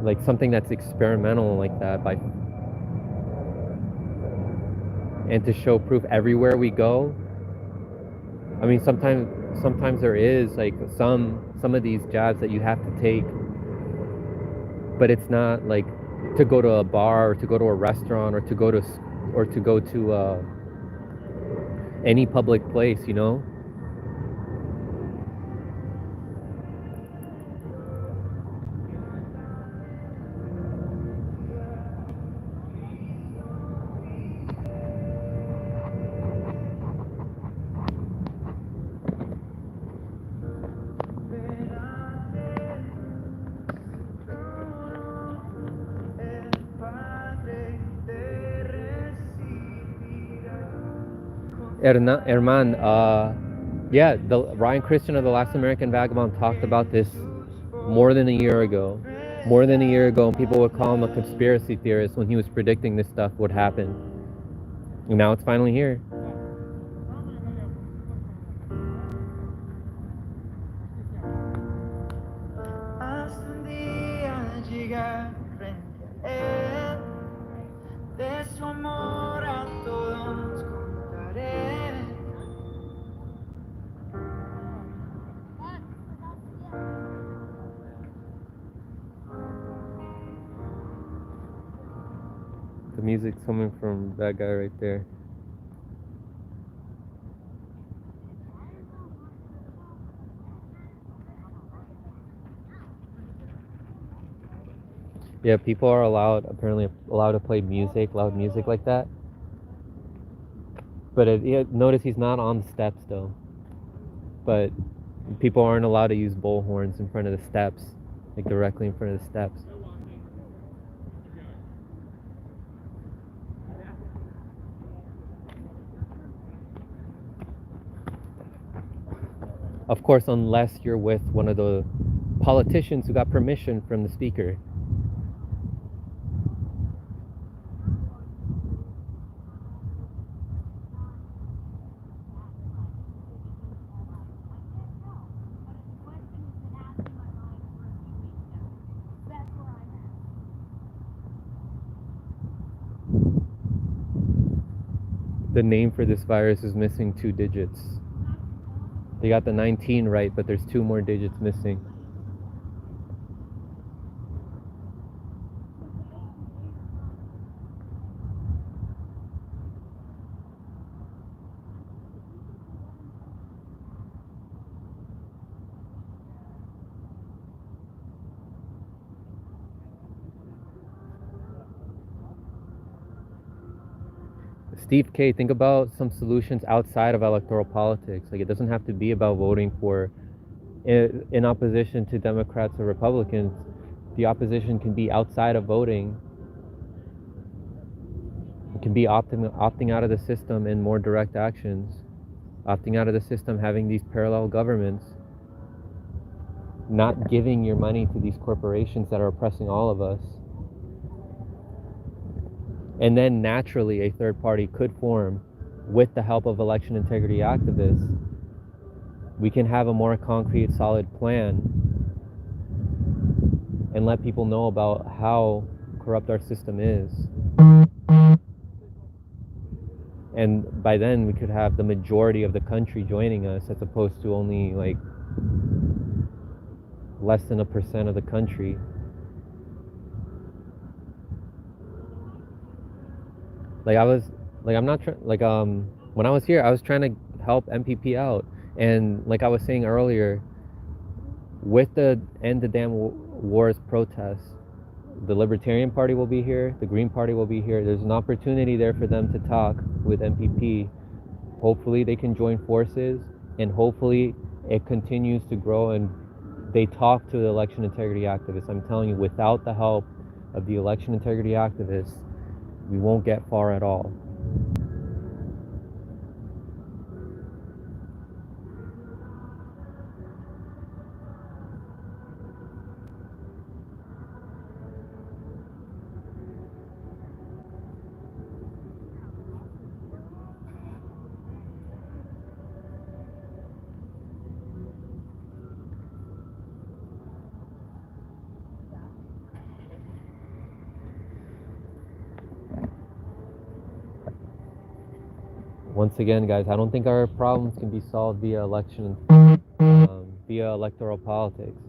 like something that's experimental like that and to show proof everywhere we go. I mean, sometimes there is like some of these jabs that you have to take, but it's not like to go to a bar or to go to a restaurant or to go to any public place, you know. Herman, yeah, the Ryan Christian of the Last American Vagabond talked about this more than a year ago. And people would call him a conspiracy theorist when he was predicting this stuff would happen. And now it's finally here. The music's coming from that guy right there. Yeah, people are apparently allowed to play music, loud music like that. But notice he's not on the steps though. But people aren't allowed to use bullhorns in front of the steps, like directly in front of the steps. Of course, unless you're with one of the politicians who got permission from the speaker. The name for this virus is missing 2 digits. They got the 19 right, but there's 2 more digits missing. Steve K, think about some solutions outside of electoral politics. Like, it doesn't have to be about voting for, in opposition to Democrats or Republicans. The opposition can be outside of voting. It can be opting out of the system in more direct actions, opting out of the system, having these parallel governments, not giving your money to these corporations that are oppressing all of us. And then naturally a third party could form with the help of election integrity activists. We can have a more concrete, solid plan and let people know about how corrupt our system is. And by then we could have the majority of the country joining us, as opposed to only like less than 1% of the country. Like I'm not trying, when I was here, I was trying to help MPP out. And like I was saying earlier, with the End the Damn Wars protests, the Libertarian Party will be here, the Green Party will be here. There's an opportunity there for them to talk with MPP. Hopefully they can join forces, and hopefully it continues to grow and they talk to the election integrity activists. I'm telling you, without the help of the election integrity activists, we won't get far at all. Once again, guys, I don't think our problems can be solved via election, via electoral politics.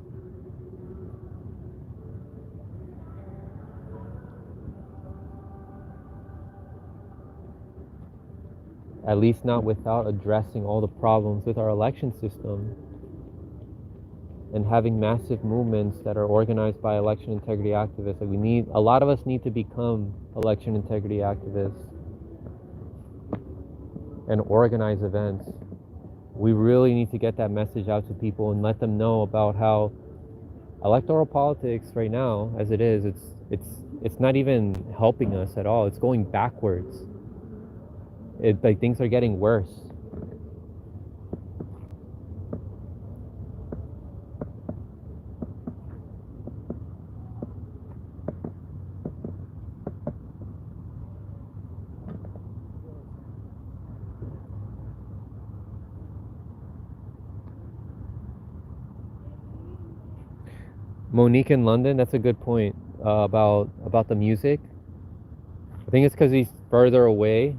At least not without addressing all the problems with our election system and having massive movements that are organized by election integrity activists. Like a lot of us need to become election integrity activists and organize events. We really need to get that message out to people and let them know about how electoral politics right now, as it is, it's not even helping us at all. It's going backwards. Like, things are getting worse. Monique in London, that's a good point about the music. I think it's because he's further away,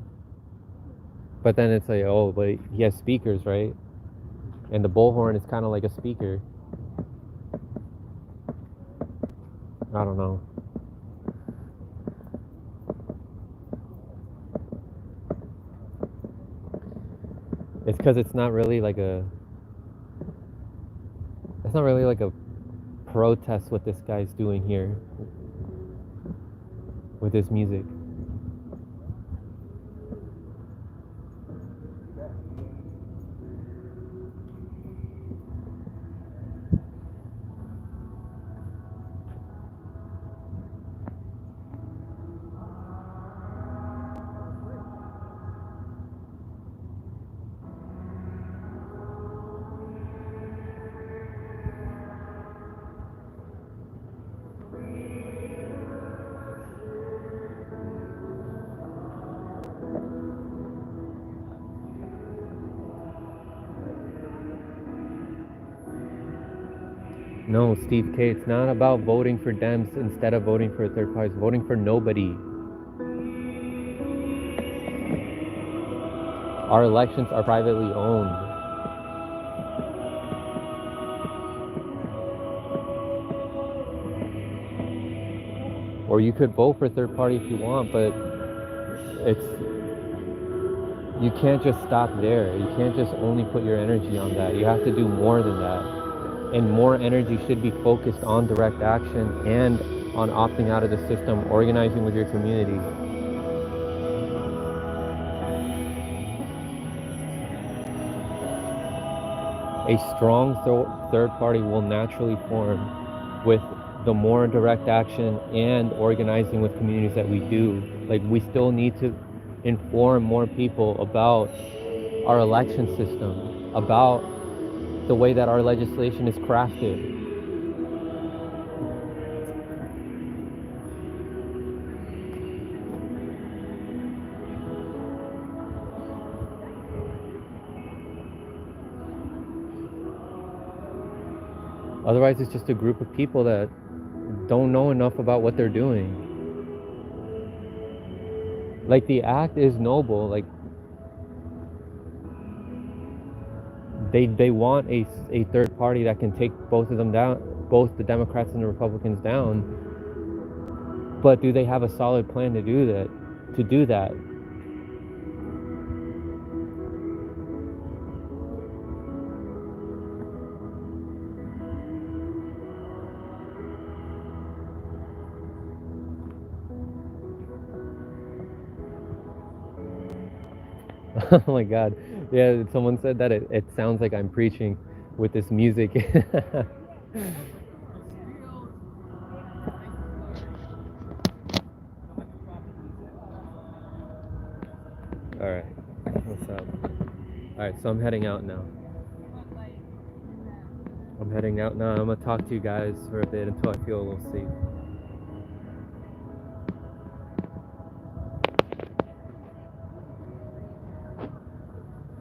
but then it's like, oh, but he has speakers, right? And the bullhorn is kind of like a speaker. I don't know. It's because it's not really like a protest what this guy's doing here with his music. No, Steve K, it's not about voting for Dems instead of voting for a third party. It's voting for nobody. Our elections are privately owned. Or you could vote for a third party if you want, but you can't just stop there. You can't just only put your energy on that. You have to do more than that. And more energy should be focused on direct action and on opting out of the system, organizing with your community. A strong third party will naturally form with the more direct action and organizing with communities that we do. Like, we still need to inform more people about our election system, about the way that our legislation is crafted. Otherwise, it's just a group of people that don't know enough about what they're doing. Like, the act is noble. Like, they want a third party that can take both of them down, both the Democrats and the Republicans down. But do they have a solid plan to do that? Oh my God. Yeah, someone said that it sounds like I'm preaching with this music. Alright, what's up? Alright, so I'm heading out now. I'm gonna talk to you guys for a bit until I feel a little safe.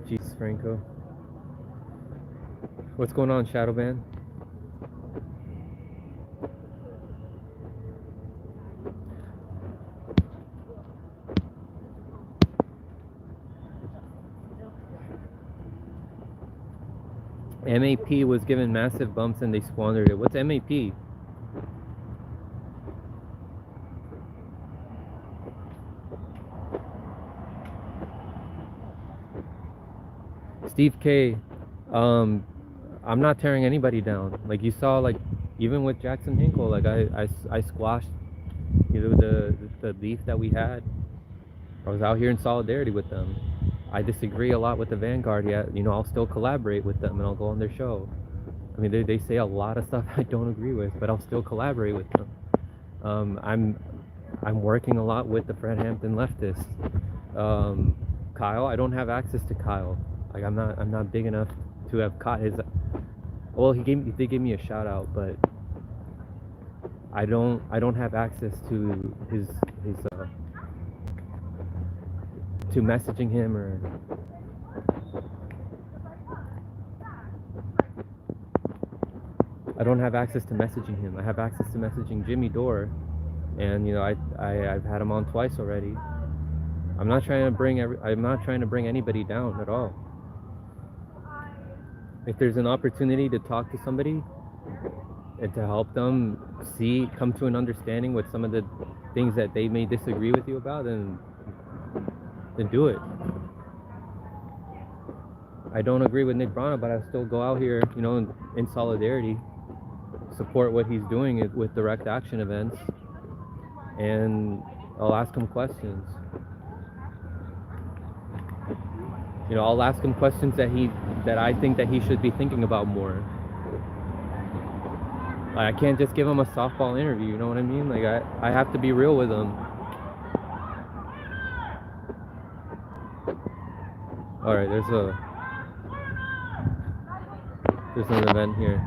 Jesus, Franco. What's going on, Shadowban? MAP was given massive bumps and they squandered it. What's MAP? Steve K, I'm not tearing anybody down. Like, you saw, like, even with Jackson Hinkle, like, I squashed, you know, the beef that we had. I was out here in solidarity with them. I disagree a lot with the Vanguard, yet, you know, I'll still collaborate with them and I'll go on their show. I mean, they say a lot of stuff I don't agree with, but I'll still collaborate with them. I'm working a lot with the Fred Hampton leftists. Kyle, I don't have access to Kyle. Like, I'm not big enough to have caught his. Well, they gave me a shout out, but I don't have access to his to messaging him, or I don't have access to messaging him. I have access to messaging Jimmy Dore, and, you know, I've had him on twice already. I'm not trying to bring anybody down at all. If there's an opportunity to talk to somebody and to help them come to an understanding with some of the things that they may disagree with you about, then do it. I don't agree with Nick Brana, but I still go out here, you know, in solidarity, support what he's doing with direct action events, and I'll ask him questions. You know, I'll ask him questions that I think that he should be thinking about more. Like, I can't just give him a softball interview, you know what I mean? Like, I have to be real with him. Alright, there's an event here.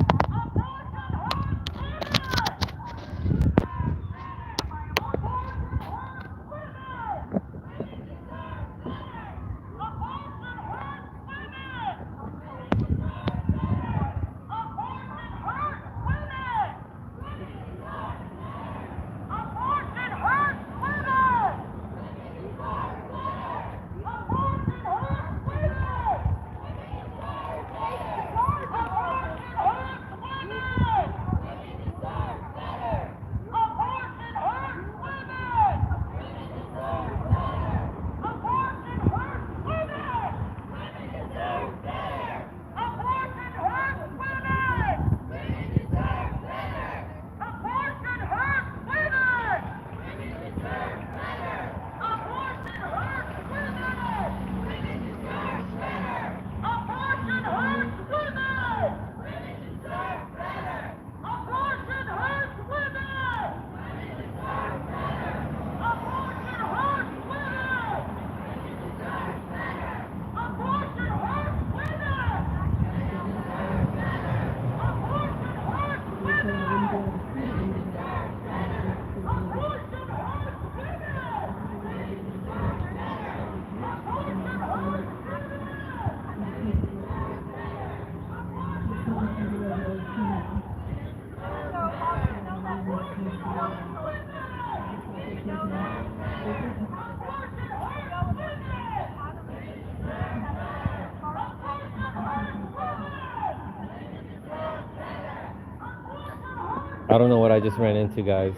I don't know what I just ran into, guys.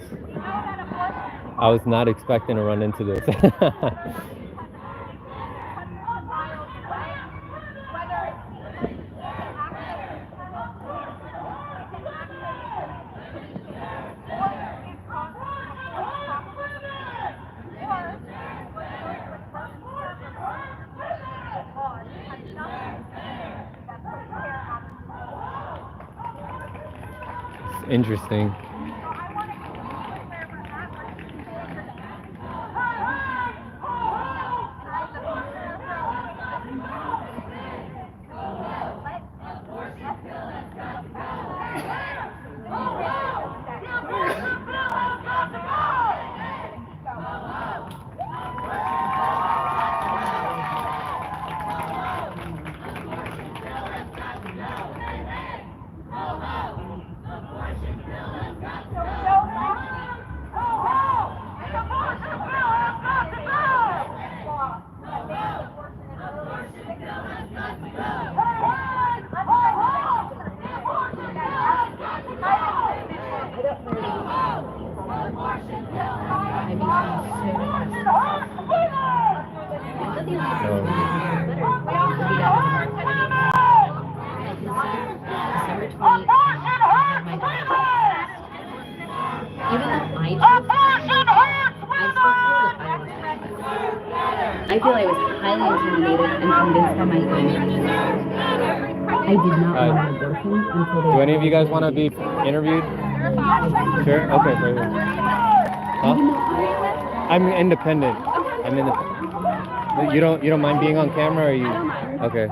I was not expecting to run into this. It's interesting. I feel I was highly intimidated and convinced by my own. I did not want an abortion until they. Do any of you guys want to be interviewed? Sure. Okay. Right here. Huh? I'm independent. I'm independent. You don't mind being on camera, or you? Okay.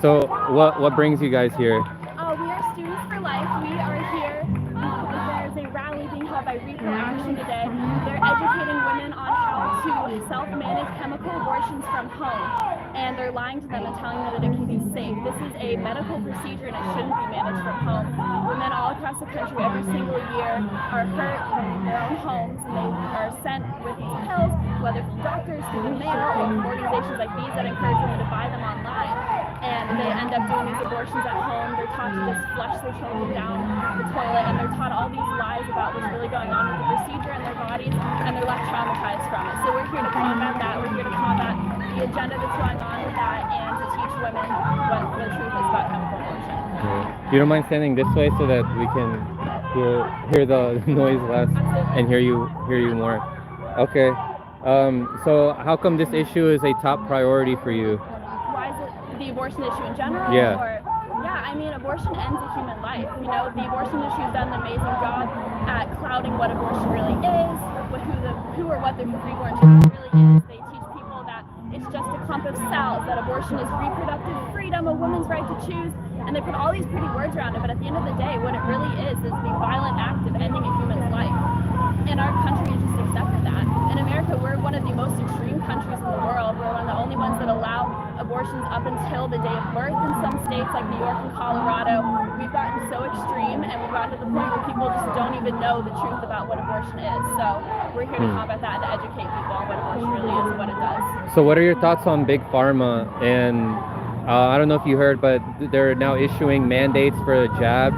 So what brings you guys here? We are Students for Life. We are here. There's a rally being held by Rico Action today. They're educating women on how to self-manage chemical abortions from home. And they're lying to them and telling them that it can be safe. This is a medical procedure and it shouldn't be managed from home. Women all across the country every single year are hurt in their own homes and they are sent with these pills, whether from doctors, through the mail, or from organizations like these that encourage women to buy them online. And they end up doing these abortions at home. They're taught to just flush their children down the toilet, and they're taught all these lies about what's really going on with the procedure in their bodies, and they're left traumatized from it. So we're here to combat that. We're here to combat the agenda that's going on with that, and to teach women what the truth is about chemical abortion. You don't mind standing this way so that we can hear the noise less and hear you more? Okay. So how come this issue is a top priority for you? Why is it the abortion issue in general? Yeah. I mean, abortion ends a human life. You know, the abortion issue has done an amazing job at clouding what abortion really is, who or what the preborn child really is. They teach people that it's just a clump of cells, that abortion is reproductive freedom, a woman's right to choose, and they put all these pretty words around it, but at the end of the day, what it really is the violent act of ending a human's life. And our country has just accepted that. In America, we're one of the most extreme countries in the world. We're one of the only ones that allow abortions up until the day of birth in some states like New York and Colorado. We've gotten so extreme, and we've gotten to the point where people just don't even know the truth about what abortion is. So we're here to combat that and to educate people on what abortion really is and what it does. So what are your thoughts on Big Pharma? And I don't know if you heard, but they're now issuing mandates for a jab.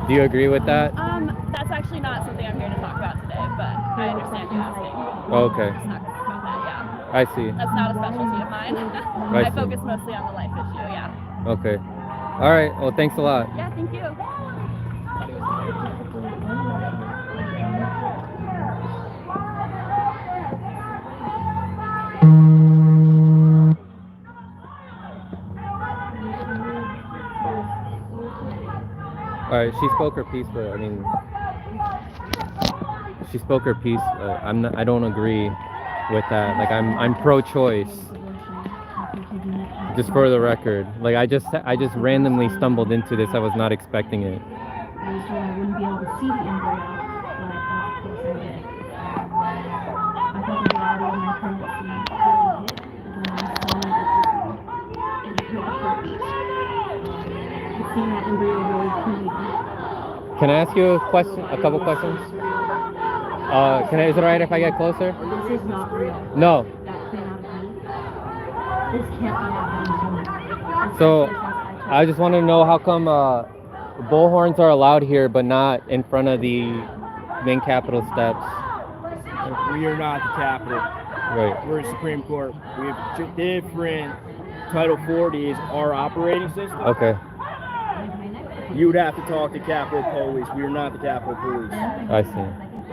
Do you agree with that? That's actually not something I'm here to talk about today, but I understand you asking. Okay. Just not talking about that, yeah. I see. That's not a specialty of mine. I I see. focus mostly on the life issue, yeah. Okay. All right. Well, thanks a lot. Yeah, thank you. All right. She spoke her piece, but I mean, she spoke her piece. I don't agree with that. Like, I'm pro-choice. Just for the record, like I just randomly stumbled into this. I was not expecting it. I was told I wouldn't be able to see the embryo, but of course I did. I thought the reality of my pregnancy really hit when I saw it hurt the heartbeat. Seeing that embryo really clean. Can I ask you a couple questions? Is it alright if I get closer? This is not real. No. That cannot be. This can't be happening. So I just want to know how come bullhorns are allowed here, but not in front of the main Capitol steps. We are not the Capitol. Right. We're the Supreme Court. We have different. Title 40 is our operating system. Okay. You would have to talk to Capitol Police. We are not the Capitol Police. I see.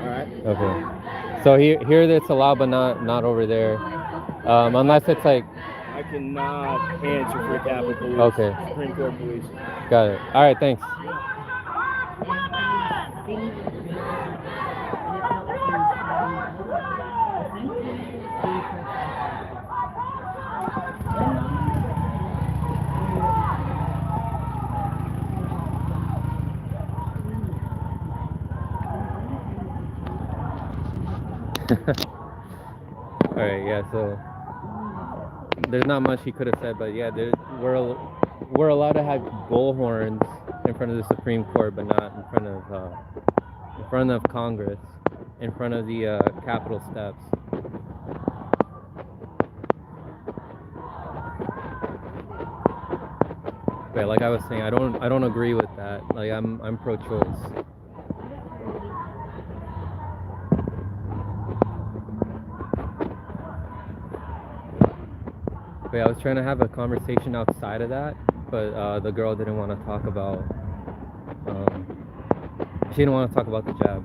All right. Okay. So here it's allowed, but not over there, unless it's like. I cannot answer for the Capitol Police. Okay. Supreme Court Police. Got it. All right. Thanks. All right, yeah. So there's not much he could have said, but yeah, we're allowed to have bullhorns in front of the Supreme Court, but not in front of Congress, in front of the Capitol steps. But like I was saying, I don't agree with that. Like I'm pro-choice. But I was trying to have a conversation outside of that, but the girl didn't want to talk about. She didn't want to talk about the jab.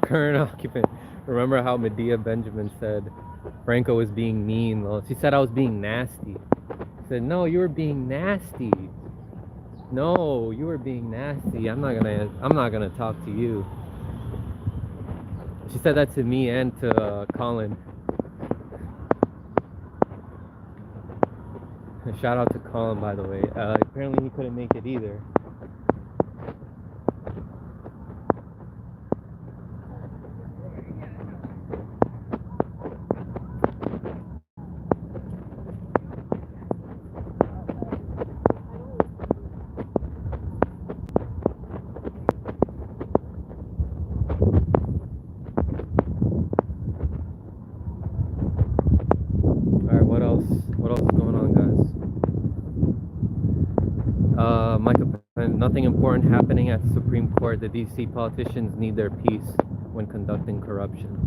Current occupant. Remember how Medea Benjamin said Franco was being mean? Well, she said I was being nasty. I said, no, you were being nasty. No, you were being nasty. I'm not gonna talk to you. She said that to me and to Colin. Shout out to Colin, by the way. Apparently he couldn't make it either. Nothing important happening at the Supreme Court. The DC politicians need their peace when conducting corruption.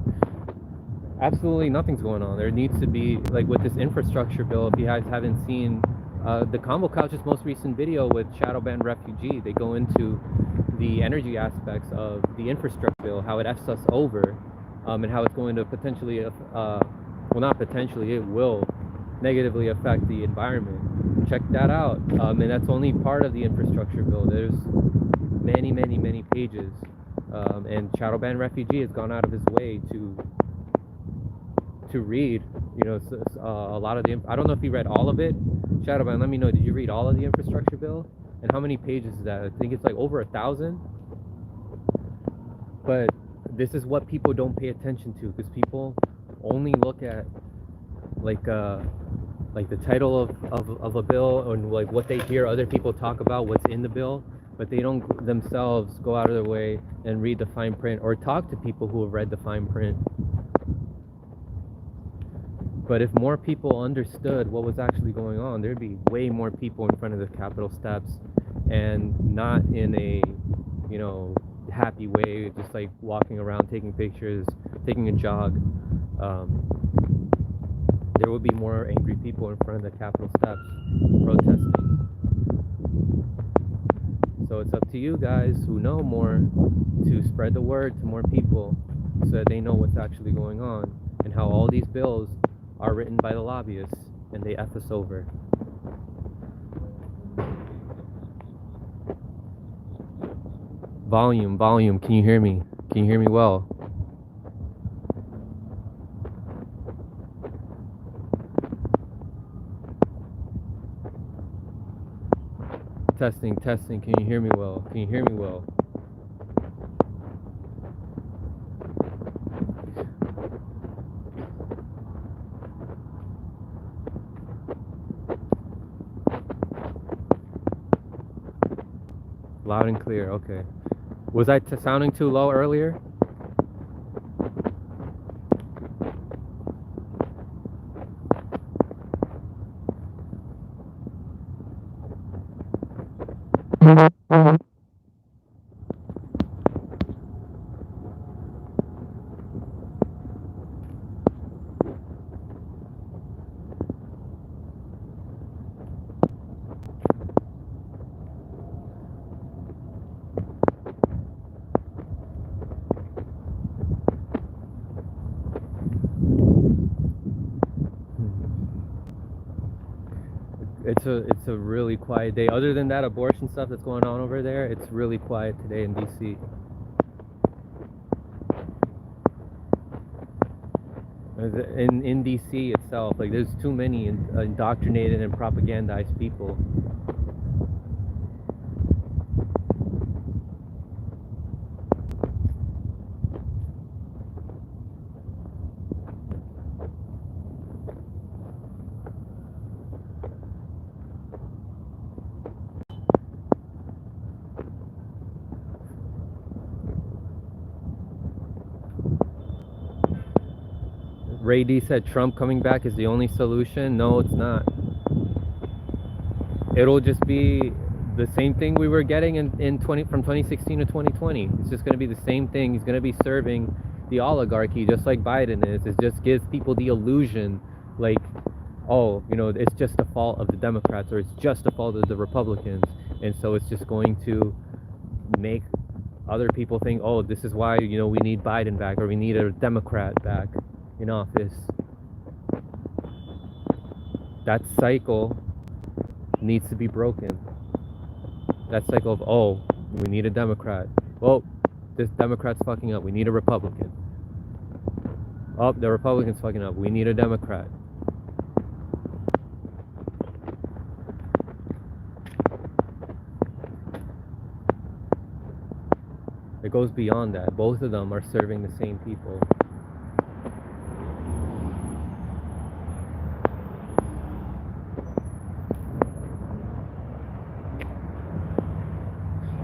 Absolutely nothing's going on. There needs to be, like with this infrastructure bill, if you guys haven't seen the Combo Couch's most recent video with Shadow Banned Refugee, they go into the energy aspects of the infrastructure bill, how it F's us over, and how it's going to potentially, well not potentially, it will negatively affect the environment. Check that out. And that's only part of the infrastructure bill. There's many pages. And Shadow Banned Refugee has gone out of his way to read, you know, a lot of the. I don't know if you read all of it. Shadow Banned, let me know. Did you read all of the infrastructure bill? And how many pages is that? I think it's like over 1,000. But this is what people don't pay attention to, because people only look at like the title of a bill, and like what they hear other people talk about, what's in the bill, but they don't themselves go out of their way and read the fine print or talk to people who have read the fine print. But if more people understood what was actually going on, there'd be way more people in front of the Capitol steps, and not in a, you know, happy way, just like walking around, taking pictures, taking a jog. There would be more angry people in front of the Capitol steps protesting. So it's up to you guys who know more to spread the word to more people so that they know what's actually going on and how all these bills are written by the lobbyists and they F us over. Volume, can you hear me? Can you hear me well? Testing, can you hear me well? Can you hear me well? Loud and clear. Okay. Was I sounding too low earlier? It's a really quiet day. Other than that abortion stuff that's going on over there, it's really quiet today in DC. In DC itself, like there's too many indoctrinated and propagandized people. Ray D said Trump coming back is the only solution. No, it's not. It'll just be the same thing we were getting from 2016 to 2020. It's just going to be the same thing. He's going to be serving the oligarchy just like Biden is. It just gives people the illusion like, oh, you know, it's just the fault of the Democrats or it's just the fault of the Republicans. And so it's just going to make other people think, oh, this is why, you know, we need Biden back or we need a Democrat back in office. That cycle needs to be broken. That cycle of, oh, we need a Democrat. Well, this Democrat's fucking up. We need a Republican. Oh, the Republican's fucking up. We need a Democrat. It goes beyond that. Both of them are serving the same people.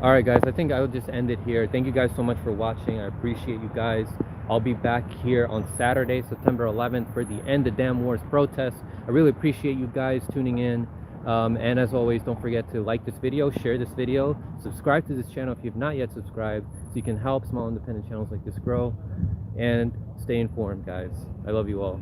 Alright guys, I think I'll just end it here. Thank you guys so much for watching. I appreciate you guys. I'll be back here on Saturday, September 11th for the End the Damn Wars protest. I really appreciate you guys tuning in. And as always, don't forget to like this video, share this video, subscribe to this channel if you've not yet subscribed so you can help small independent channels like this grow. And stay informed, guys. I love you all.